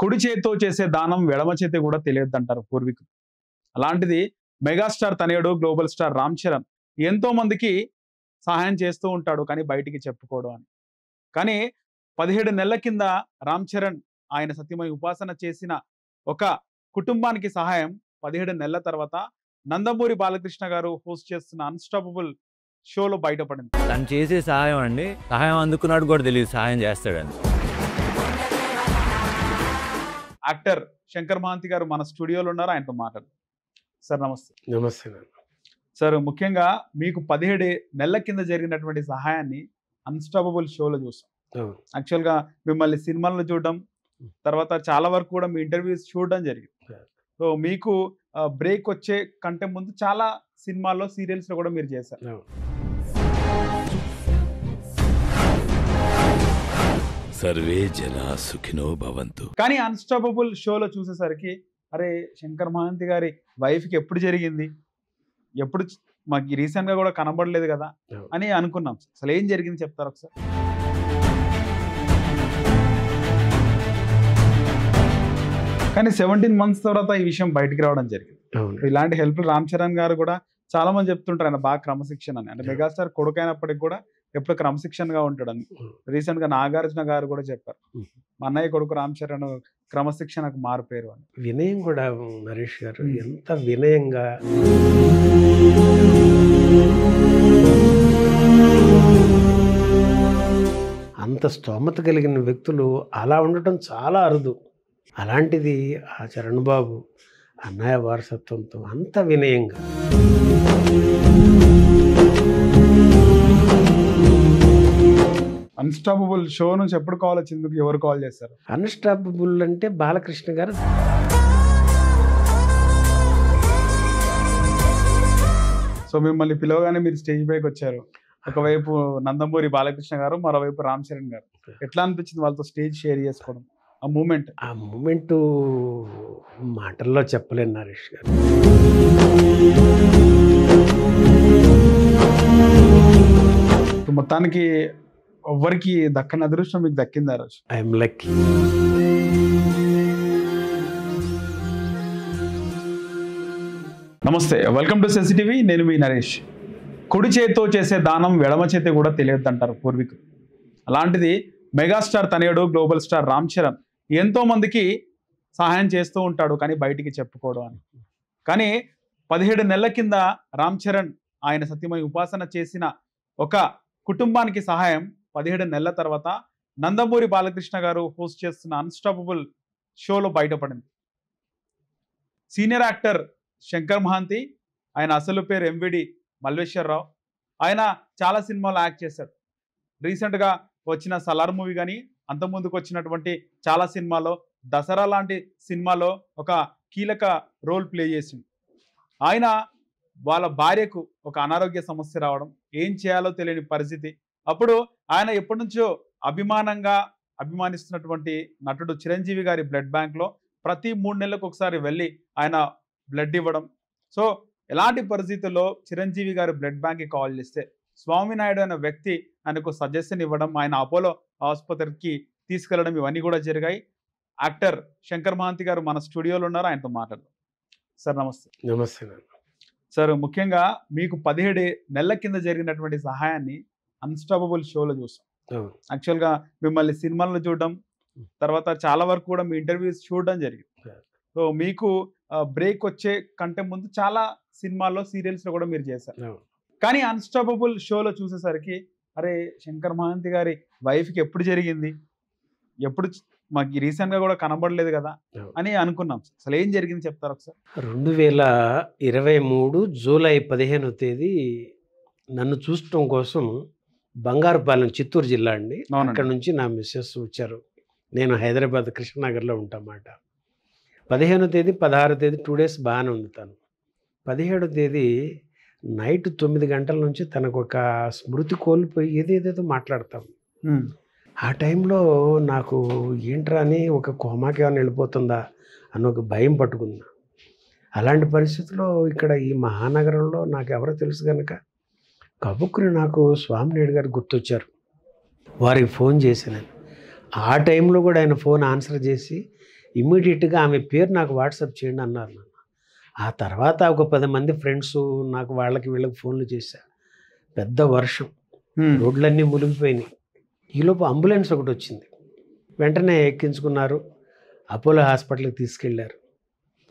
కుడి చేత్తో చేసే దానం ఎడమ చేతి కూడా తెలియద్దంటారు పూర్వీకులు. అలాంటిది మెగాస్టార్ తనయుడు గ్లోబల్ స్టార్ రామ్ చరణ్ ఎంతో మందికి సహాయం చేస్తూ ఉంటాడు, కానీ బయటికి చెప్పుకోడు అని. కానీ 17 నెలల కింద రామ్ చరణ్ ఆయన సత్యమై ఉపాసన చేసిన ఒక కుటుంబానికి సహాయం 17 నెలల తర్వాత నందమూరి బాలకృష్ణ గారు హోస్ట్ చేస్తున్న అన్స్టాపబుల్ షోలో బయటపడింది. తను చేసే సహాయం అండి, సహాయం అందుకున్నాడు కూడా తెలియదు సహాయం చేస్తాడని. యాక్టర్ శంకర్ మహాంతి గారు మన స్టూడియోలో ఉన్నారు, ఆయనతో మాట్లాడు. సార్ నమస్తే. నమస్తే. సార్, ముఖ్యంగా మీకు 17 నెలల కింద జరిగినటువంటి సహాయాన్ని అన్స్టాపబుల్ షోలో చూసాం. యాక్చువల్గా మిమ్మల్ని సినిమాల్లో చూడడం, తర్వాత చాలా వరకు కూడా మీ ఇంటర్వ్యూస్ చూడడం జరిగింది. సో మీకు బ్రేక్ వచ్చే కంటే ముందు చాలా సినిమాల్లో, సీరియల్స్ లో కూడా మీరు చేశారు. సర్వే జనా సుఖినో భవంతు. కానీ అన్స్టాపబుల్ షోలో చూసేసరికి అరే శంకర్ మహాంతి గారి వైఫ్ కి ఎప్పుడు జరిగింది, ఎప్పుడు మాకు రీసెంట్ గా కూడా కనబడలేదు కదా అని అనుకున్నాం. అసలు ఏం జరిగింది చెప్తారు ఒకసారి? కానీ 17 months తర్వాత ఈ విషయం బయటికి రావడం జరిగింది. ఇలాంటి హెల్ప్ రామ్ చరణ్ గారు కూడా చాలా మంది చెప్తుంటారు ఆయన బాగా క్రమశిక్షణ అని. అంటే మెగాస్టార్ కొడుకైనప్పటికి కూడా ఎప్పుడు క్రమశిక్షణగా ఉంటాడని రీసెంట్ గా నాగార్జున గారు కూడా చెప్పారు. మా అన్నయ్య కొడుకు రామ్ చరణ్ క్రమశిక్షణకు మారిపోయారు అని. వినయం కూడా నరేష్ గారు ఎంత వినయంగా, అంత స్తోమత కలిగిన వ్యక్తులు అలా ఉండటం చాలా అరుదు. అలాంటిది ఆ చరణ్ బాబు అన్నయ్య వారసత్వంతో అంత వినయంగా. అన్స్టాపబుల్ షో నుంచి ఎప్పుడు కాల్ వచ్చింది, ఎవరు కాల్ చేశారు? అన్స్టాపబుల్ అంటే బాలకృష్ణ గారు. సో మిమ్మల్ని పిలవగానే మీరు స్టేజ్ పైకి వచ్చారు. ఒకవైపు నందమూరి బాలకృష్ణ గారు, మరోవైపు రామ్ చరణ్ గారు. ఎట్లా అనిపించింది వాళ్ళతో స్టేజ్ షేర్ చేసుకోవడం, ఆ మూమెంట్? ఆ మూమెంట్ మాటల్లో చెప్పలేను నరేష్ గారు. మొత్తానికి ఎవరికి దక్కని అదృష్టం మీకు దక్కింది ఆ రోజు. I'm lucky. నమస్తే, వెల్కమ్ టు సెన్సిటివి. నేను మీ నరేష్. కుడి చేత్తో చేసే దానం ఎడమ చేతి కూడా తెలియద్దంటారు పూర్వీకులు. అలాంటిది మెగాస్టార్ తనయుడు గ్లోబల్ స్టార్ రామ్ చరణ్ ఎంతో మందికి సహాయం చేస్తూ ఉంటాడు, కానీ బయటికి చెప్పుకోడు అని. కానీ 17 నెలల కింద రామ్ చరణ్ ఆయన సత్యమై ఉపాసన చేసిన ఒక కుటుంబానికి సహాయం 17 నెలల తర్వాత నందమూరి బాలకృష్ణ గారు హోస్ట్ చేస్తున్న అన్స్టాపబుల్ షోలో బయటపడింది. సీనియర్ యాక్టర్ శంకర్ మహాంతి, ఆయన అసలు పేరు ఎంవిడి మల్లేశ్వరరావు. ఆయన చాలా సినిమాలు యాక్ట్ చేశాడు. రీసెంట్గా వచ్చిన సలార్ మూవీ కానీ, అంతకుముందుకు వచ్చినటువంటి చాలా సినిమాలో, దసరా లాంటి సినిమాలో ఒక కీలక రోల్ ప్లే చేసింది. ఆయన వాళ్ళ భార్యకు ఒక అనారోగ్య సమస్య రావడం, ఏం చేయాలో తెలియని పరిస్థితి. అప్పుడు ఆయన ఎప్పటి నుంచో అభిమానిస్తున్నటువంటి నటుడు చిరంజీవి గారి బ్లడ్ బ్యాంక్లో ప్రతి 3 నెలలకు ఒకసారి వెళ్ళి ఆయన బ్లడ్ ఇవ్వడం. సో ఎలాంటి పరిస్థితుల్లో చిరంజీవి గారు బ్లడ్ బ్యాంక్కి కాల్ చేస్తే స్వామినాయుడు అనే వ్యక్తి ఆయనకు సజెషన్ ఇవ్వడం, ఆయన అపోలో ఆసుపత్రికి తీసుకెళ్లడం, ఇవన్నీ కూడా జరిగాయి. యాక్టర్ శంకర్ మహాంతి గారు మన స్టూడియోలో ఉన్నారు, ఆయనతో మాట్లాడదాం. సార్ నమస్తే. నమస్తే. సార్, ముఖ్యంగా మీకు 17 నెలల కింద జరిగినటువంటి సహాయాన్ని అన్స్టాపబుల్ షోలో చూసాం. యాక్చువల్గా మిమ్మల్ని సినిమాల్లో చూడడం, తర్వాత చాలా వరకు కూడా మీ ఇంటర్వ్యూస్ చూడడం జరిగింది. సో మీకు బ్రేక్ వచ్చే కంటే ముందు చాలా సినిమాల్లో, సీరియల్స్ లో కూడా మీరు చేశారు. కానీ అన్స్టాపబుల్ షోలో చూసేసరికి అరే శంకర్ మహాంతి గారి వైఫ్ కి ఎప్పుడు జరిగింది, ఎప్పుడు మాకు రీసెంట్ గా కూడా కనబడలేదు కదా అని అనుకున్నాం. అసలు ఏం జరిగింది చెప్తారు ఒకసారి? 2023 జూలై 15వ తేదీ నన్ను చూడటం కోసం బంగారుపాలెం, చిత్తూరు జిల్లా అండి, అక్కడ నుంచి నా మిస్సెస్ వచ్చారు. నేను హైదరాబాద్ కృష్ణనగర్లో ఉంటామాట. 15వ తేదీ 16వ తేదీ 2 days బాగానే ఉంది. తను 17వ తేదీ నైట్ 9 గంటల నుంచి తనకు ఒక స్మృతి కోల్పోయి ఏదేదేదో మాట్లాడతాం. ఆ టైంలో నాకు ఏంట్రా అని ఒక కోమాకి ఏమైనా వెళ్ళిపోతుందా అని ఒక భయం పట్టుకుందా. అలాంటి పరిస్థితుల్లో ఇక్కడ ఈ మహానగరంలో నాకు ఎవరో తెలుసు కనుక కబుక్కుని నాకు స్వామినాయుడు గారు గుర్తొచ్చారు. వారికి ఫోన్ చేశాను. ఆ టైంలో కూడా ఆయన ఫోన్ ఆన్సర్ చేసి ఇమ్మీడియట్గా ఆమె పేరు నాకు వాట్సాప్ చేయండి అన్నారు నన్ను. ఆ తర్వాత ఒక 10 మంది ఫ్రెండ్స్ నాకు వాళ్ళకి వీళ్ళకి ఫోన్లు చేశా. పెద్ద వర్షం, రోడ్లన్నీ మునిగిపోయినాయి. ఈలోపు అంబులెన్స్ ఒకటి వచ్చింది. వెంటనే ఎక్కించుకున్నారు, అపోలో హాస్పిటల్కి తీసుకెళ్ళారు.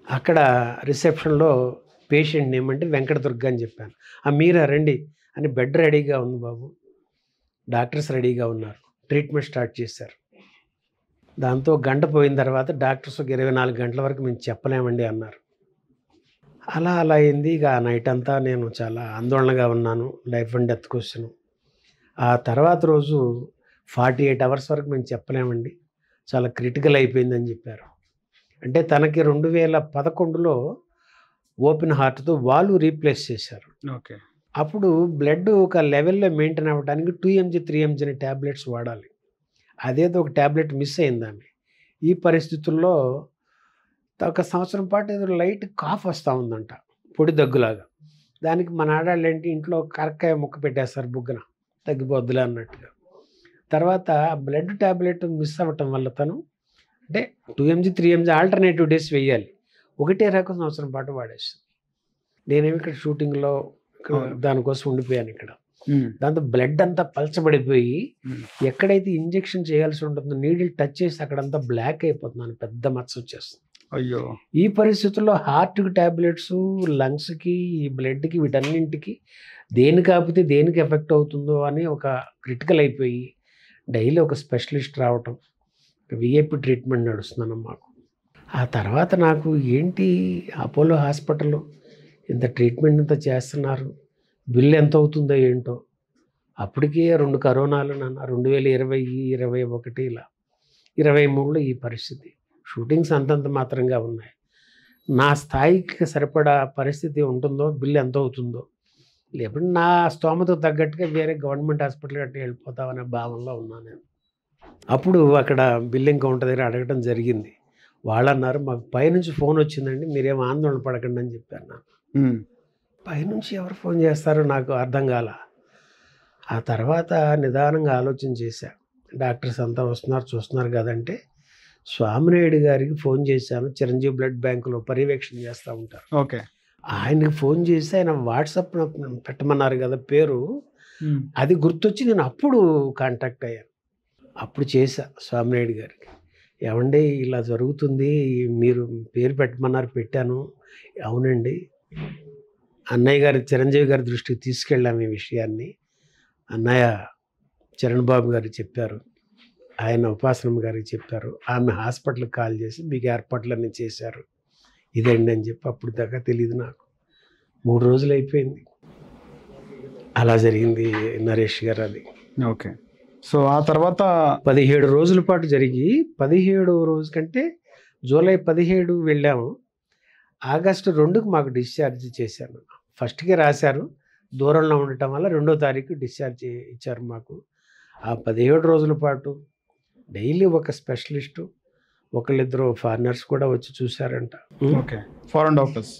అక్కడ రిసెప్షన్లో పేషెంట్ నేమ్ అంటే వెంకట దుర్గ అని చెప్పాను. మీరా రండి అని, బెడ్ రెడీగా ఉంది బాబు, డాక్టర్స్ రెడీగా ఉన్నారు, ట్రీట్మెంట్ స్టార్ట్ చేశారు. దాంతో గంట పోయిన తర్వాత డాక్టర్స్ ఒక 24 గంటల వరకు మేము చెప్పలేమండి అన్నారు. అలా అయింది. ఇక ఆ నైట్ అంతా నేను చాలా ఆందోళనగా ఉన్నాను, లైఫ్ అండ్ డెత్ క్వశ్చన్. ఆ తర్వాత రోజు 48 అవర్స్ వరకు మేము చెప్పలేమండి, చాలా క్రిటికల్ అయిపోయిందని చెప్పారు. అంటే తనకి 2011లో ఓపెన్ హార్ట్తో వాళ్ళు రీప్లేస్ చేశారు. ఓకే. అప్పుడు బ్లడ్ ఒక లెవెల్లో మెయింటైన్ అవ్వడానికి 2mg 3mg అనే ట్యాబ్లెట్స్ వాడాలి. అదేదో ఒక ట్యాబ్లెట్ మిస్ అయిందండి. ఈ పరిస్థితుల్లో ఒక సంవత్సరం పాటు ఏదో లైట్ కాఫ్ వస్తూ ఉందంట, పొడి దగ్గులాగా. దానికి మన ఆడాళ్ళు ఏంటి, ఇంట్లో కరక్కాయ ముక్క పెట్టేస్తారు బుగ్గన, తగ్గిపోద్దులే అన్నట్టుగా. తర్వాత బ్లడ్ ట్యాబ్లెట్ మిస్ అవ్వటం వల్ల తను అంటే 2mg 3mg ఆల్టర్నేటివ్ డేస్ వేయాలి, ఒకటే రకం సంవత్సరం పాటు వాడేస్తుంది. నేనేమి ఇక్కడ షూటింగ్లో దానికోసం ఉండిపోయాను ఇక్కడ. దాంతో బ్లడ్ అంతా పలచబడిపోయి ఎక్కడైతే ఇంజెక్షన్ చేయాల్సి ఉంటుందో నీడిల్ టచ్ చేసి అక్కడంతా బ్లాక్ అయిపోతున్నాను, పెద్ద మచ్చ వచ్చేస్తుంది. అయ్యో. ఈ పరిస్థితుల్లో హార్ట్కి ట్యాబ్లెట్స్, లంగ్స్కి, ఈ బ్లడ్కి, వీటన్నింటికి దేనికి కాకపోతే దేనికి ఎఫెక్ట్ అవుతుందో అని ఒక క్రిటికల్ అయిపోయి డైలీ ఒక స్పెషలిస్ట్ రావటం, విఐపి ట్రీట్మెంట్ నడుస్తున్నాను మాకు. ఆ తర్వాత నాకు ఏంటి, అపోలో హాస్పిటల్లో ఇంత ట్రీట్మెంట్ ఇంత చేస్తున్నారు, బిల్లు ఎంత అవుతుందో ఏంటో. అప్పటికే 2 కరోనాలు నాన్న, 2020, 2021, ఇలా 23లో ఈ పరిస్థితి. షూటింగ్స్ అంతంత మాత్రంగా ఉన్నాయి. నా స్థాయికి సరిపడా పరిస్థితి ఉంటుందో, బిల్లు ఎంత అవుతుందో, లేకపోతే నా స్తోమతకు తగ్గట్టుగా వేరే గవర్నమెంట్ హాస్పిటల్ గట్టి వెళ్ళిపోతామనే భావనలో ఉన్నాను నేను. అప్పుడు అక్కడ బిల్లింగ్ కౌంటర్ దగ్గర అడగటం జరిగింది. వాళ్ళు అన్నారు, మాకు పైనుంచి ఫోన్ వచ్చిందండి, మీరేం ఆందోళన పడకండి అని చెప్పారు నాకు. పైనుంచి ఎవరు ఫోన్ చేస్తారో నాకు అర్థం కాల. ఆ తర్వాత నిదానంగా ఆలోచన చేశా. డాక్టర్స్ అంతా వస్తున్నారు చూస్తున్నారు కదంటే, స్వామినాయుడు గారికి ఫోన్ చేశాను. చిరంజీవి బ్లడ్ బ్యాంకులో పర్యవేక్షణ చేస్తూ ఉంటారు. ఓకే. ఆయనకి ఫోన్ చేసి ఆయన వాట్సాప్ పెట్టమన్నారు కదా పేరు, అది గుర్తొచ్చి నేను అప్పుడు కాంటాక్ట్ అయ్యాను. అప్పుడు చేశా స్వామినాయుడు గారికి, ఏమండి ఇలా జరుగుతుంది, మీరు పేరు పెట్టమన్నారు, పెట్టాను. అవునండి, అన్నయ్య గారి చిరంజీవి గారి దృష్టికి తీసుకెళ్ళాము ఈ విషయాన్ని. అన్నయ్య చరణ్ బాబు గారు చెప్పారు, ఆయన ఉపాసనమ్మ గారికి చెప్పారు, ఆమె హాస్పిటల్కి కాల్ చేసి మీకు ఏర్పాట్లన్నీ చేశారు, ఇదండి అని చెప్పి. అప్పుడు దాకా తెలియదు నాకు. 3 రోజులు అయిపోయింది. అలా జరిగింది నరేష్ గారు అది. ఓకే. సో ఆ తర్వాత 17 రోజుల పాటు జరిగి 17వ రోజు కంటే జూలై 17 వెళ్ళాము. ఆగస్టు 2కి మాకు డిశ్చార్జ్ చేశారు. ఫస్ట్కి రాశారు, దూరంలో ఉండటం వల్ల 2వ తారీఖు డిశ్చార్జ్ ఇచ్చారు మాకు. ఆ 17 రోజుల పాటు డైలీ ఒక స్పెషలిస్టు, ఒకళ్ళిద్దరు ఫారినర్స్ కూడా వచ్చి చూశారంట. ఓకే. Foreign doctors.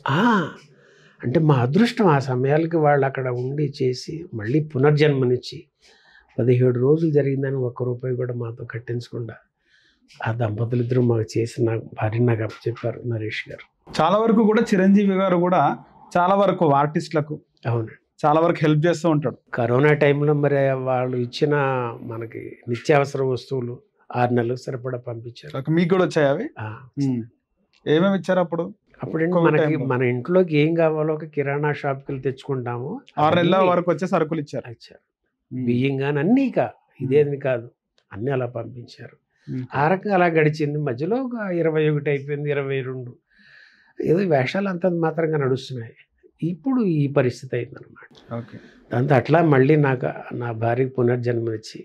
అంటే మా అదృష్టం, ఆ సమయాలకి వాళ్ళు అక్కడ ఉండి చేసి మళ్ళీ పునర్జన్మనిచ్చి 17 రోజులు జరిగిందని ₹1 కూడా మాతో కట్టించకుండా ఆ దంపతులు ఇద్దరు మాకు చేసి నాకు భార్య నాకు అప్పచెప్పారు నరేష్ గారు. చాలా వరకు కూడా చిరంజీవి గారు కూడా చాలా వరకు ఆర్టిస్టులకు అవునండి చాలా వరకు హెల్ప్ చేస్తూ ఉంటాడు. కరోనా టైంలో మరి వాళ్ళు ఇచ్చిన మనకి నిత్యావసర వస్తువులు 6 నెలలకు సరిపడా పంపించారు. మీకు కూడా వచ్చాయి అవి? ఏమేమి ఇచ్చారు అప్పుడు? అప్పుడంటే మనకి మన ఇంట్లోకి ఏం కావాలో ఒక కిరాణా షాప్కి వెళ్ళి తెచ్చుకుంటాము. 6 నెలల వరకు వచ్చే సరుకులు ఇచ్చారు. బియ్యం కానీ అన్నీ ఇదేది కాదు, అన్నీ అలా పంపించారు. ఆ రకంగా అలా గడిచింది. మధ్యలో ఒక 21 అయిపోయింది, 22 ఏదో వేషాలు అంత మాత్రంగా నడుస్తున్నాయి. ఇప్పుడు ఈ పరిస్థితి అయిందనమాట. ఓకే. దాంతో అట్లా మళ్ళీ నాకు నా భార్యకి పునర్జన్మనిచ్చి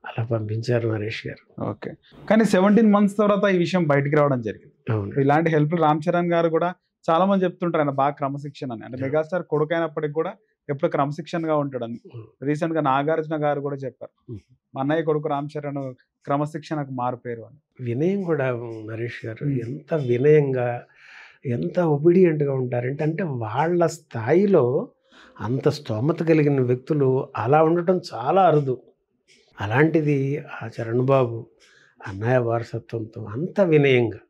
అలా పంపించారు నరేష్ గారు. ఓకే. కానీ 17 months తర్వాత ఈ విషయం బయటికి రావడం జరిగింది. అవును. ఇలాంటి హెల్ప్ రామ్ చరణ్ గారు కూడా చాలా మంది చెప్తుంటారు ఆయన బాగా క్రమశిక్షణ అని. అంటే మెగాస్టార్ కొడుకైనప్పటికి కూడా ఎప్పుడు క్రమశిక్షణగా ఉంటాడని. రీసెంట్ గా నాగార్జున గారు కూడా చెప్పారు, మా అన్నయ్య కొడుకు రామ్ చరణ్ క్రమశిక్షణకు మారుపేరు అని. వినయం కూడా నరేష్ గారు ఎంత వినయంగా, ఎంత ఒబీడియంట్గా ఉంటారంటే, అంటే వాళ్ళ స్థాయిలో అంత స్తోమత కలిగిన వ్యక్తులు అలా ఉండటం చాలా అరుదు. అలాంటిది ఆ చరణ్ బాబు అన్నయ్య వారసత్వంతో అంత వినయంగా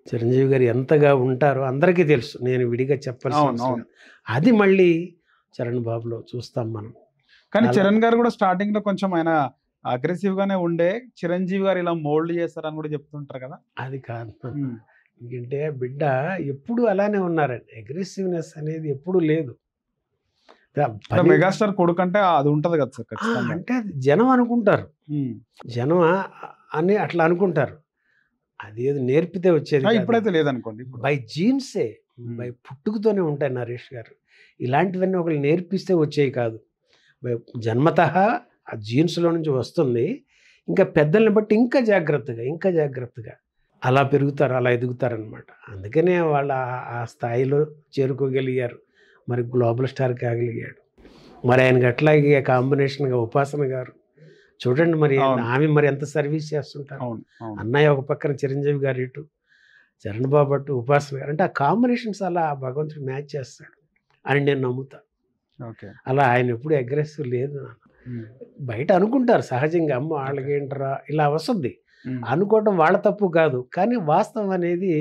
చిరంజీవి గారు ఎంతగా ఉంటారో అందరికీ తెలుసు, నేను విడిగా చెప్పాల్సిన అవును, అవసరం అవును. లేదు. అది మళ్ళీ చరణ్ బాబులో చూస్తాం మనం. కానీ అలా- చరణ్ గారు కూడా స్టార్టింగ్ లో కొంచెం ఆయన అగ్రెసివ్ గానే ఉండే, చిరంజీవి గారు ఇలా మోల్డ్ చేస్తారని కూడా చెప్తుంటారు కదా. అది కాదు, ఎందుకంటే బిడ్డ ఎప్పుడు అలానే ఉన్నారండి. అగ్రెసివ్నెస్ అనేది ఎప్పుడు లేదు. పని- మెగాస్టార్ కొడుకంటే అది ఉంటది కదా సార్ ఆ, ఖచ్చితంగా. అంటే అది జనం అనుకుంటారు, ఉమ్. జనం అని అట్లా అనుకుంటారు. అది ఏదో నేర్పితే వచ్చేది కాదు. ఇప్పుడైతే లేదనుకోండి. ఇప్పుడు బై జీన్సే, బై పుట్టుకతోనే ఉంటాయి నరేష్ గారు. ఇలాంటివన్నీ ఒకళ్ళు నేర్పిస్తే వచ్చేవి కాదు. జన్మతః ఆ జీన్స్లో నుంచి వస్తుంది. ఇంకా పెద్దల్ని బట్టి ఇంకా జాగ్రత్తగా అలా పెరుగుతారు, అలా ఎదుగుతారనమాట. అందుకనే వాళ్ళు ఆ స్థాయిలో చేరుకోగలిగారు. మరి గ్లోబల్ స్టార్ కాగలిగాడు. మరి ఆయనకి అట్లాగే కాంబినేషన్గా ఉపాసన గారు చూడండి, మరి అవును. ఆమె మరి ఎంత సర్వీస్ చేస్తుంటారు. అవును, అవును. అన్నయ్య ఒక పక్కన చిరంజీవి గారు, ఇటు చరణ్ బాబు అటు ఉపాసన గారు. అంటే ఆ కాంబినేషన్స్ అలా భగవంతుడు మ్యాచ్ చేస్తాడు అని నేను నమ్ముతా. ఓకే. అలా ఆయన ఎప్పుడు అగ్రెసివ్ లేదు. బయట అనుకుంటారు సహజంగా, అమ్మ వాళ్ళకేంటరా ఇలా వస్తుంది అనుకోవటం వాళ్ళ తప్పు కాదు. కానీ వాస్తవం అనేది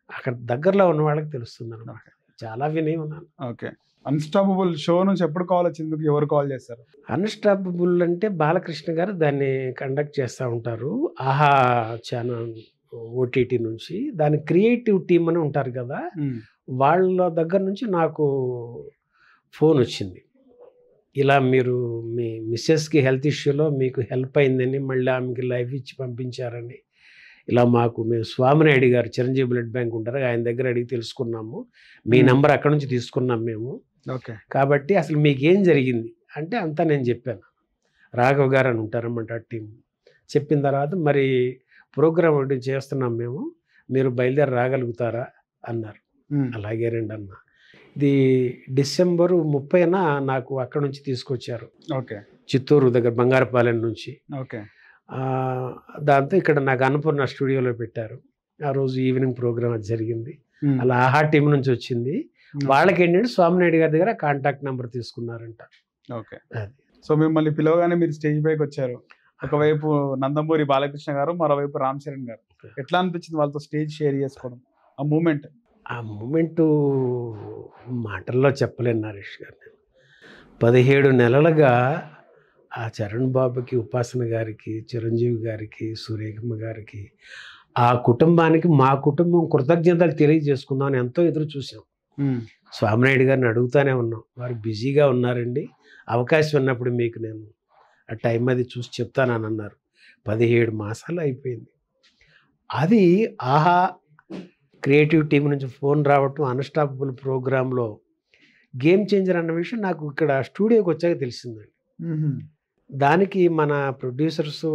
అక్కడ దగ్గరలో ఉన్న వాళ్ళకి తెలుస్తుంది అనమాట. చాలా విని ఉన్నాను. ఓకే. అన్స్టాపబుల్ షో నుంచి ఎప్పుడు కాల్ వచ్చింది, ఎవరు కాల్ చేస్తారు? అన్స్టాపబుల్ అంటే బాలకృష్ణ గారు దాన్ని కండక్ట్ చేస్తూ ఉంటారు. ఆహా ఛానల్ ఓటీటీ నుంచి. దాని క్రియేటివ్ టీమ్ అని ఉంటారు కదా, వాళ్ళ దగ్గర నుంచి నాకు ఫోన్ వచ్చింది. ఇలా మీరు మీ మిస్సెస్కి హెల్త్ ఇష్యూలో మీకు హెల్ప్ అయిందని, మళ్ళీ ఆమెకి లైఫ్ ఇచ్చి పంపించారని, ఇలా మేము స్వామినాయుడు గారు చిరంజీవి బ్లడ్ బ్యాంక్ ఉంటారు, ఆయన దగ్గర అడిగి తెలుసుకున్నాము. మీ నెంబర్ అక్కడ నుంచి తీసుకున్నాం మేము. ఓకే. కాబట్టి అసలు మీకేం జరిగింది అంటే అంతా నేను చెప్పాను. రాఘవ్ గారు అని ఉంటారన్నమాట టీం. చెప్పిన తర్వాత మరి ప్రోగ్రామ్ ఒకటి చేస్తున్నాం మేము, మీరు బయలుదేరి రాగలుగుతారా అన్నారు. అలాగే రండి అన్న. ఇది డిసెంబరు 30న నాకు అక్కడ నుంచి తీసుకొచ్చారు. ఓకే. చిత్తూరు దగ్గర బంగారపాలెం నుంచి. ఓకే. దాంతో ఇక్కడ నాకు అన్నపూర్ణ స్టూడియోలో పెట్టారు. ఆ రోజు ఈవినింగ్ ప్రోగ్రామ్ అది జరిగింది. అలా ఆహా టీం నుంచి వచ్చింది. వాళ్ళకి ఏంటంటే స్వామినాయుడు గారి దగ్గర కాంటాక్ట్ నెంబర్ తీసుకున్నారంట. ఓకే. అది. సో మిమ్మల్ని పిలవగానే మీరు స్టేజ్ పైకి వచ్చారు. ఒకవైపు నందమూరి బాలకృష్ణ గారు, మరోవైపు రామ్ చరణ్ గారు. ఎట్లా అనిపించింది వాళ్ళతో స్టేజ్ షేర్ చేసుకోవడం, ఆ మూమెంట్? ఆ మూమెంటు మాటల్లో చెప్పలేను నరేష్ గారు. 17 నెలలుగా ఆ చరణ్ బాబుకి, ఉపాసన గారికి, చిరంజీవి గారికి, సురేఖమ్మ గారికి, ఆ కుటుంబానికి మా కుటుంబం కృతజ్ఞతలు తెలియజేసుకుందామని ఎంతో ఎదురు చూసాం. స్వామినాయుడు గారిని అడుగుతానే ఉన్నాం. వారు బిజీగా ఉన్నారండి, అవకాశం ఉన్నప్పుడు మీకు నేను ఆ టైం అది చూసి చెప్తానని అన్నారు. 17 మాసాలు అయిపోయింది. అది ఆహా క్రియేటివ్ టీం నుంచి ఫోన్ రావటం, అన్స్టాపబుల్ ప్రోగ్రాంలో గేమ్ చేంజర్ అన్న విషయం నాకు ఇక్కడ స్టూడియోకి వచ్చాక తెలిసిందండి. దానికి మన ప్రొడ్యూసర్స్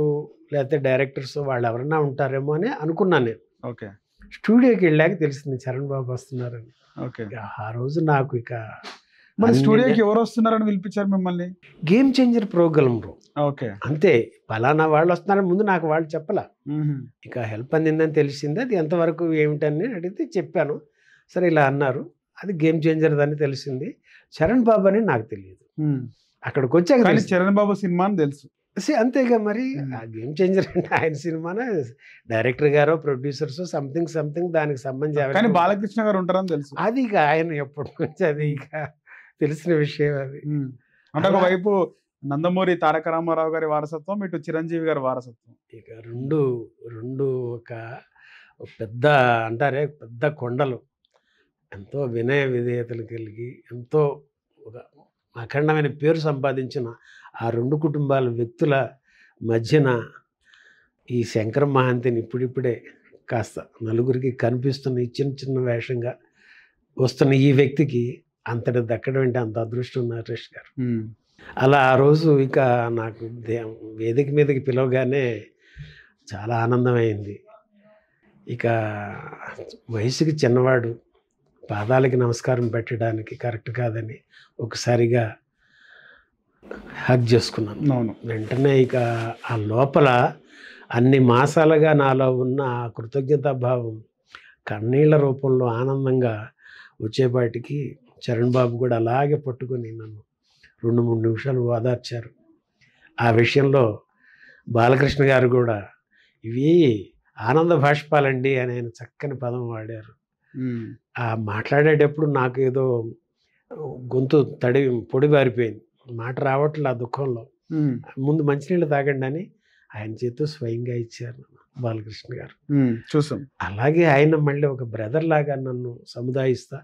లేకపోతే డైరెక్టర్స్ వాళ్ళు ఎవరన్నా ఉంటారేమో అని అనుకున్నాను నేను. ఓకే. స్టూడియోకి వెళ్ళాక తెలిసింది చరణ్ బాబు వస్తున్నారని. ఓకే. ఆ రోజు నాకు ఇక మరి స్టూడియోకి ఎవరు వస్తున్నారని పిలిపించారు మిమ్మల్ని? గేమ్ చేంజర్ ప్రోగ్రాంలో. ఓకే. అంతే, పలానా వాళ్ళు వస్తున్నారని ముందు నాకు వాళ్ళు చెప్పలా. ఇక హెల్ప్ అందిందని తెలిసింది. అది ఎంతవరకు ఏమిటని అడిగితే చెప్పాను. సరే ఇలా అన్నారు, అది గేమ్ చేంజర్ అని తెలిసింది. చరణ్ బాబు అని నాకు తెలియదు. అక్కడికి వచ్చాక చరణ్ బాబు సినిమా అని తెలుసు. అంతేగా మరి. ఆ గేమ్ చేంజర్ అంటే ఆయన సినిమానే, డైరెక్టర్ గారో ప్రొడ్యూసర్స్ సంథింగ్ దానికి సంబంధించి. కానీ బాలకృష్ణ గారు ఉంటారని తెలుసు. అది ఇక ఆయన ఎప్పటి నుంచి అది ఇక తెలిసిన విషయం అది. అంటే ఒకవైపు నందమూరి తారక రామారావు గారి వారసత్వం, ఇటు చిరంజీవి గారి వారసత్వం. ఇక రెండు ఒక పెద్ద అంటారే పెద్ద కొండలు. ఎంతో వినయ విధేయతలు కలిగి ఎంతో ఒక అఖండమైన పేరు సంపాదించిన ఆ 2 కుటుంబాల వ్యక్తుల మధ్యన ఈ శంకర మహాంతిని ఇప్పుడిప్పుడే కాస్త నలుగురికి కనిపిస్తున్న ఈ చిన్న వేషంగా వస్తున్న ఈ వ్యక్తికి అంతటి దక్కడం అంటే అంత అదృష్టం నరేష్ గారు. అలా ఆ రోజు ఇక నాకు వేదిక మీదకి పిలవగానే చాలా ఆనందమైంది. ఇక వయసుకి చిన్నవాడు పాదాలకి నమస్కారం పెట్టడానికి కరెక్ట్ కాదని ఒకసారిగా హగ్ చేసుకున్నాను. అవును. వెంటనే ఇక ఆ లోపల అన్ని మాసాలుగా నాలో ఉన్న ఆ కృతజ్ఞతాభావం కన్నీళ్ల రూపంలో ఆనందంగా వచ్చేపాటికి చరణ్ బాబు కూడా అలాగే పట్టుకొని నన్ను 2-3 నిమిషాలు ఓదార్చారు. ఆ విషయంలో బాలకృష్ణ గారు కూడా ఇవి ఆనంద భాష్పాలండి అని ఆయన చక్కని పదం వాడారు. ఆ మాట్లాడేటప్పుడు నాకు ఏదో గొంతు పొడి బారిపోయింది, మాట రావట్లే ఆ దుఃఖంలో. ముందు మంచినీళ్ళు తాగండి అని ఆయన చేతితో స్వయంగా ఇచ్చారు బాలకృష్ణ గారు. చూసాం. అలాగే ఆయన మళ్ళీ ఒక బ్రదర్ లాగా నన్ను సముదాయిస్తా,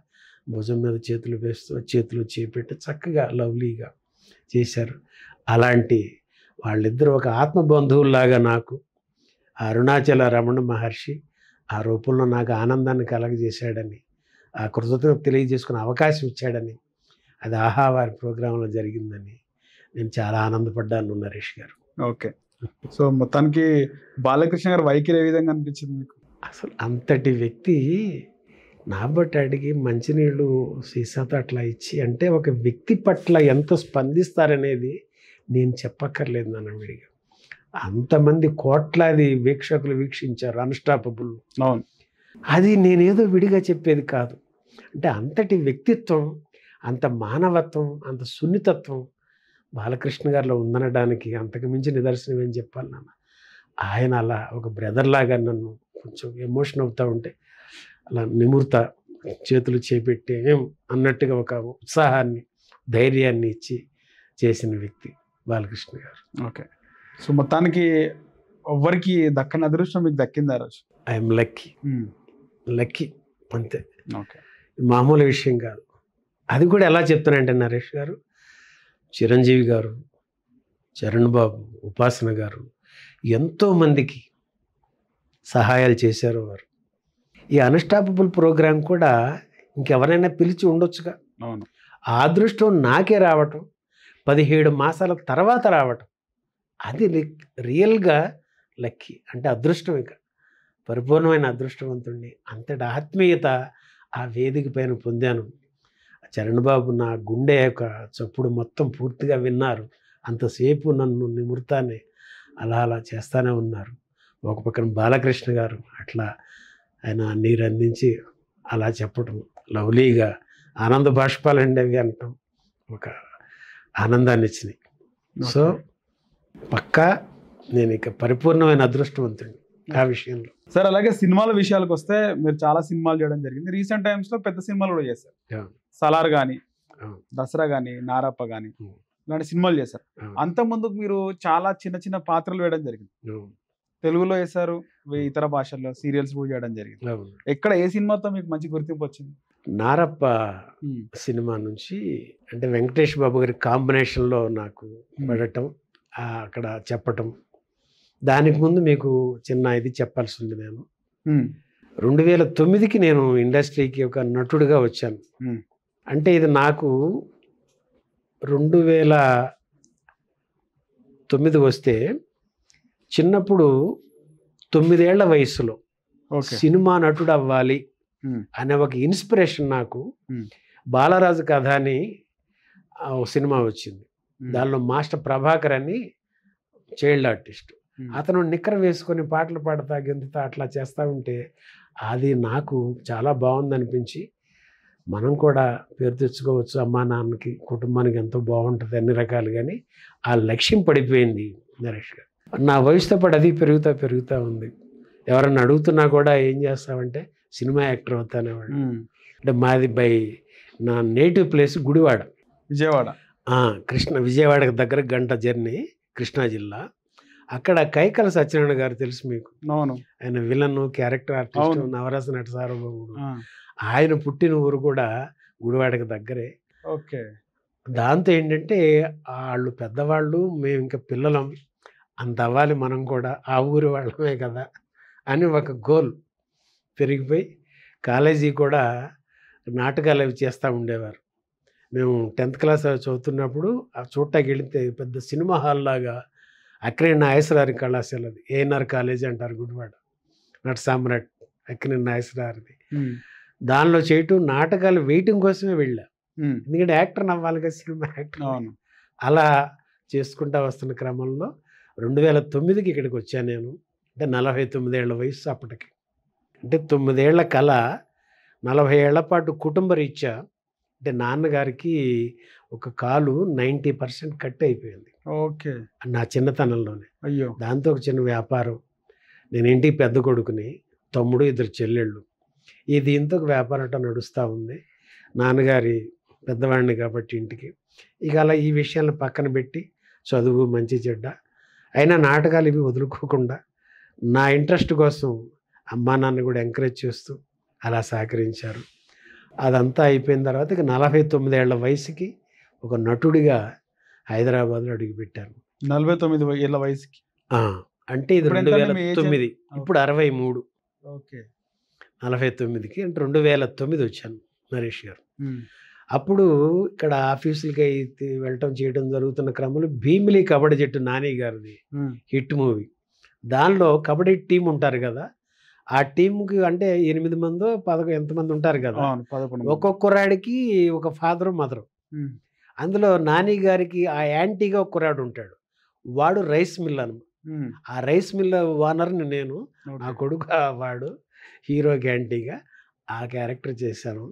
భుజం మీద చేతులు వేస్తూ చేతులు చేపెట్టి చక్కగా లవ్లీగా చేశారు. అలాంటి వాళ్ళిద్దరూ ఒక ఆత్మ బంధువుల్లాగా నాకు అరుణాచల రమణ మహర్షి ఆ రూపంలో నాకు ఆనందాన్ని కలగజేశాడని, ఆ కృతజ్ఞత తెలియజేసుకునే అవకాశం ఇచ్చాడని, అది ఆహా వారి ప్రోగ్రాంలో జరిగిందని నేను చాలా ఆనందపడ్డాను నరేష్ గారు. ఓకే. సో మొత్తానికి బాలకృష్ణ గారు వైఖరి ఏ విధంగా అనిపించింది మీకు? అసలు అంతటి వ్యక్తి నా బట్టి అడిగి మంచినీళ్ళు సీసాతో అట్లా ఇచ్చి, అంటే ఒక వ్యక్తి పట్ల ఎంత స్పందిస్తారనేది నేను చెప్పక్కర్లేదు నాన్న. విడిగా అంతమంది కోట్లాది వీక్షకులు వీక్షించారు అన్స్టాపబుల్. అవును. అది నేనేదో విడిగా చెప్పేది కాదు. అంటే అంతటి వ్యక్తిత్వం, అంత మానవత్వం, అంత సున్నితత్వం బాలకృష్ణ గారిలో ఉందనడానికి అంతకు మించి నిదర్శనం ఏం చెప్పాలి నాన్న. ఆయన అలా ఒక బ్రదర్ లాగా నన్ను కొంచెం ఎమోషన్ అవుతూ ఉంటే అలా నిమురుత చేతులు చేపెట్టి అన్నట్టుగా ఒక ఉత్సాహాన్ని, ధైర్యాన్ని ఇచ్చి చేసిన వ్యక్తి బాలకృష్ణ గారు. ఓకే. సో మొత్తానికి ఎవ్వరికి దక్కని అదృష్టం మీకు దక్కింది ఆ రోజు. ఐఎమ్ లక్కీ, లక్కీ అంతే. ఓకే. మామూలు విషయం కాదు. అది కూడా ఎలా చెప్తానంటే నరేష్ గారు, చిరంజీవి గారు, చరణ్ బాబు, ఉపాసన గారు ఎంతోమందికి సహాయాలు చేశారు వారు. ఈ అన్స్టాపబుల్ ప్రోగ్రాం కూడా ఇంకెవరైనా పిలిచి ఉండొచ్చుగా. అవును. ఆ అదృష్టం నాకే రావటం, 17 మాసాల తర్వాత రావటం, అది రియల్గా లక్కీ. అంటే అదృష్టం, ఇక పరిపూర్ణమైన అదృష్టవంతుడిని. అంతటి ఆత్మీయత ఆ వేదిక పైన పొందాను. చరణ్ బాబు నా గుండె యొక్క చప్పుడు మొత్తం పూర్తిగా విన్నారు. అంతసేపు నన్ను నిమురుతానే అలా అలా చేస్తూనే ఉన్నారు. ఒక పక్కన బాలకృష్ణ గారు అట్లా ఆయన నీరు అందించి అలా చెప్పటం, లవ్లీగా ఆనంద బాష్పాలండి అవి అనటం ఒక ఆనందాన్ని ఇచ్చినాయి. సో పక్కా నేను ఇక పరిపూర్ణమైన అదృష్టవంతుడిని ఆ విషయంలో. సార్ అలాగే సినిమాల విషయాలకు వస్తే మీరు చాలా సినిమాలు చేయడం జరిగింది. రీసెంట్ టైమ్స్లో పెద్ద సినిమాలు కూడా చేశారు. సలార్ కానీ, దసరా కానీ, నారప్ప కానీ ఇలాంటి సినిమాలు చేశారు. అంతకుముందు మీరు చాలా చిన్న చిన్న పాత్రలు వేయడం జరిగింది. తెలుగులో వేశారు, ఇతర భాషల్లో సీరియల్స్ కూడా చేయడం జరిగింది. ఎక్కడ ఏ సినిమాతో మీకు మంచి గుర్తింపు వచ్చింది? నారప్ప సినిమా నుంచి, అంటే వెంకటేష్ బాబు గారి కాంబినేషన్లో నాకు పడటం, అక్కడ చెప్పటం. దానికి ముందు మీకు చిన్న ఇది చెప్పాల్సి ఉంది. నేను 2009కి నేను ఇండస్ట్రీకి ఒక నటుడిగా వచ్చాను. అంటే ఇది నాకు 2009 వస్తే చిన్నప్పుడు 9 ఏళ్ల వయసులో సినిమా నటుడు అవ్వాలి అనే ఒక ఇన్స్పిరేషన్ నాకు బాలరాజు కథ అని సినిమా వచ్చింది. దానిలో మాస్టర్ ప్రభాకర్ అని చైల్డ్ ఆర్టిస్ట్, అతను నిక్కర వేసుకొని పాటలు పాడతా గెంతుతా అట్లా చేస్తూ ఉంటే అది నాకు చాలా బాగుంది అనిపించి, మనం కూడా పేరు తెచ్చుకోవచ్చు, అమ్మా నాన్నకి కుటుంబానికి ఎంతో బాగుంటుంది అన్ని రకాలు. కానీ ఆ లక్ష్యం పడిపోయింది నరేష్ గారు. నా వయసుతో పాటు అది పెరుగుతూ ఉంది. ఎవరన్నా అడుగుతున్నా కూడా ఏం చేస్తామంటే సినిమా యాక్టర్ అవుతానేవాడు. అంటే మాది నా నేటివ్ ప్లేస్ గుడివాడ, విజయవాడ. విజయవాడకి దగ్గర గంట జర్నీ, కృష్ణా జిల్లా. అక్కడ కైకల సత్యనారాయణ గారు తెలుసు మీకు. అవును. ఆయన విలన్ క్యారెక్టర్ ఆర్టిస్ట్, నవరస నట సార్వభౌముడు. ఆయన పుట్టిన ఊరు కూడా గుడివాడకి దగ్గరే. ఓకే. దాంతో ఏంటంటే వాళ్ళు పెద్దవాళ్ళు, మేము ఇంకా పిల్లలం, అంత అవ్వాలి మనం కూడా, ఆ ఊరి వాళ్ళమే కదా అని ఒక గోల్ పెరిగిపోయి కాలేజీ కూడా నాటకాలు అవి చేస్తూ ఉండేవారు. మేము 10th క్లాస్ చదువుతున్నప్పుడు ఆ చూడటానికి వెళితే పెద్ద సినిమా హాల్ లాగా అక్కినేని నాగేశ్వరరావు కళాశాలది, ఏఎన్ఆర్ కాలేజీ అంటారు గుడివాడ, నట సామ్రాట్ అక్కినేని నాగేశ్వరరావుది. దానిలో చేయటం, నాటకాలు వేయటం కోసమే వెళ్ళా. ఎందుకంటే యాక్టర్ అవ్వాలి కదా, సినిమా యాక్టర్. అలా చేసుకుంటా వస్తున్న క్రమంలో 2009కి ఇక్కడికి వచ్చాను నేను. అంటే 49 ఏళ్ల వయసు అప్పటికి. అంటే 9 ఏళ్ల కళ 40 ఏళ్ల పాటు కుటుంబ రీత్యా, అంటే నాన్నగారికి ఒక కాలు 90% కట్ అయిపోయింది. ఓకే. నా చిన్నతనంలోనే. అయ్యో. దాంతో ఒక చిన్న వ్యాపారం నేను ఇంటికి పెద్ద కొడుకుని, తమ్ముడు, 2 చెల్లెళ్ళు. ఈ దీంతో వ్యాపారట నడుస్తూ ఉంది. నాన్నగారి పెద్దవాడిని కాబట్టి ఇంటికి. ఇక అలా ఈ విషయాలను పక్కన పెట్టి చదువు, మంచి చెడ్డ అయినా నాటకాలు ఇవి వదులుకోకుండా నా ఇంట్రెస్ట్ కోసం అమ్మా నాన్న కూడా ఎంకరేజ్ చేస్తూ అలా సహకరించారు. అదంతా అయిపోయిన తర్వాత ఇక 49 ఏళ్ల వయసుకి ఒక నటుడిగా హైదరాబాద్లో అడుగుపెట్టాను. 49 ఏళ్ళ వయసుకి. అంటే ఇది ఇప్పుడు ఎంత అండి మీ ఏజ్? 2009. ఇప్పుడు 63. ఓకే. 49కి అంటే 2009 వచ్చాను నరేష్ గారు. అప్పుడు ఇక్కడ ఆఫీసులకి వెళ్ళటం చేయడం జరుగుతున్న క్రమంలో భీమిలి కబడ్డీ జట్టు నాని గారిది హిట్ మూవీ. దానిలో కబడ్డీ టీం ఉంటారు కదా, ఆ టీంకి అంటే 8 మందో 11 ఎంతమంది ఉంటారు కదా, 11 ఒక్కొక్క కుర్రాడికి ఒక ఫాదరు మదరు. అందులో నాని గారికి ఆ యాంటీగా ఒక కుర్రాడు ఉంటాడు, వాడు రైస్ మిల్ అనమాట. ఆ రైస్ మిల్ ఓనర్ని నేను, ఆ కొడుకు వాడు హీరోకి యాంటీగా ఆ క్యారెక్టర్ చేశాను.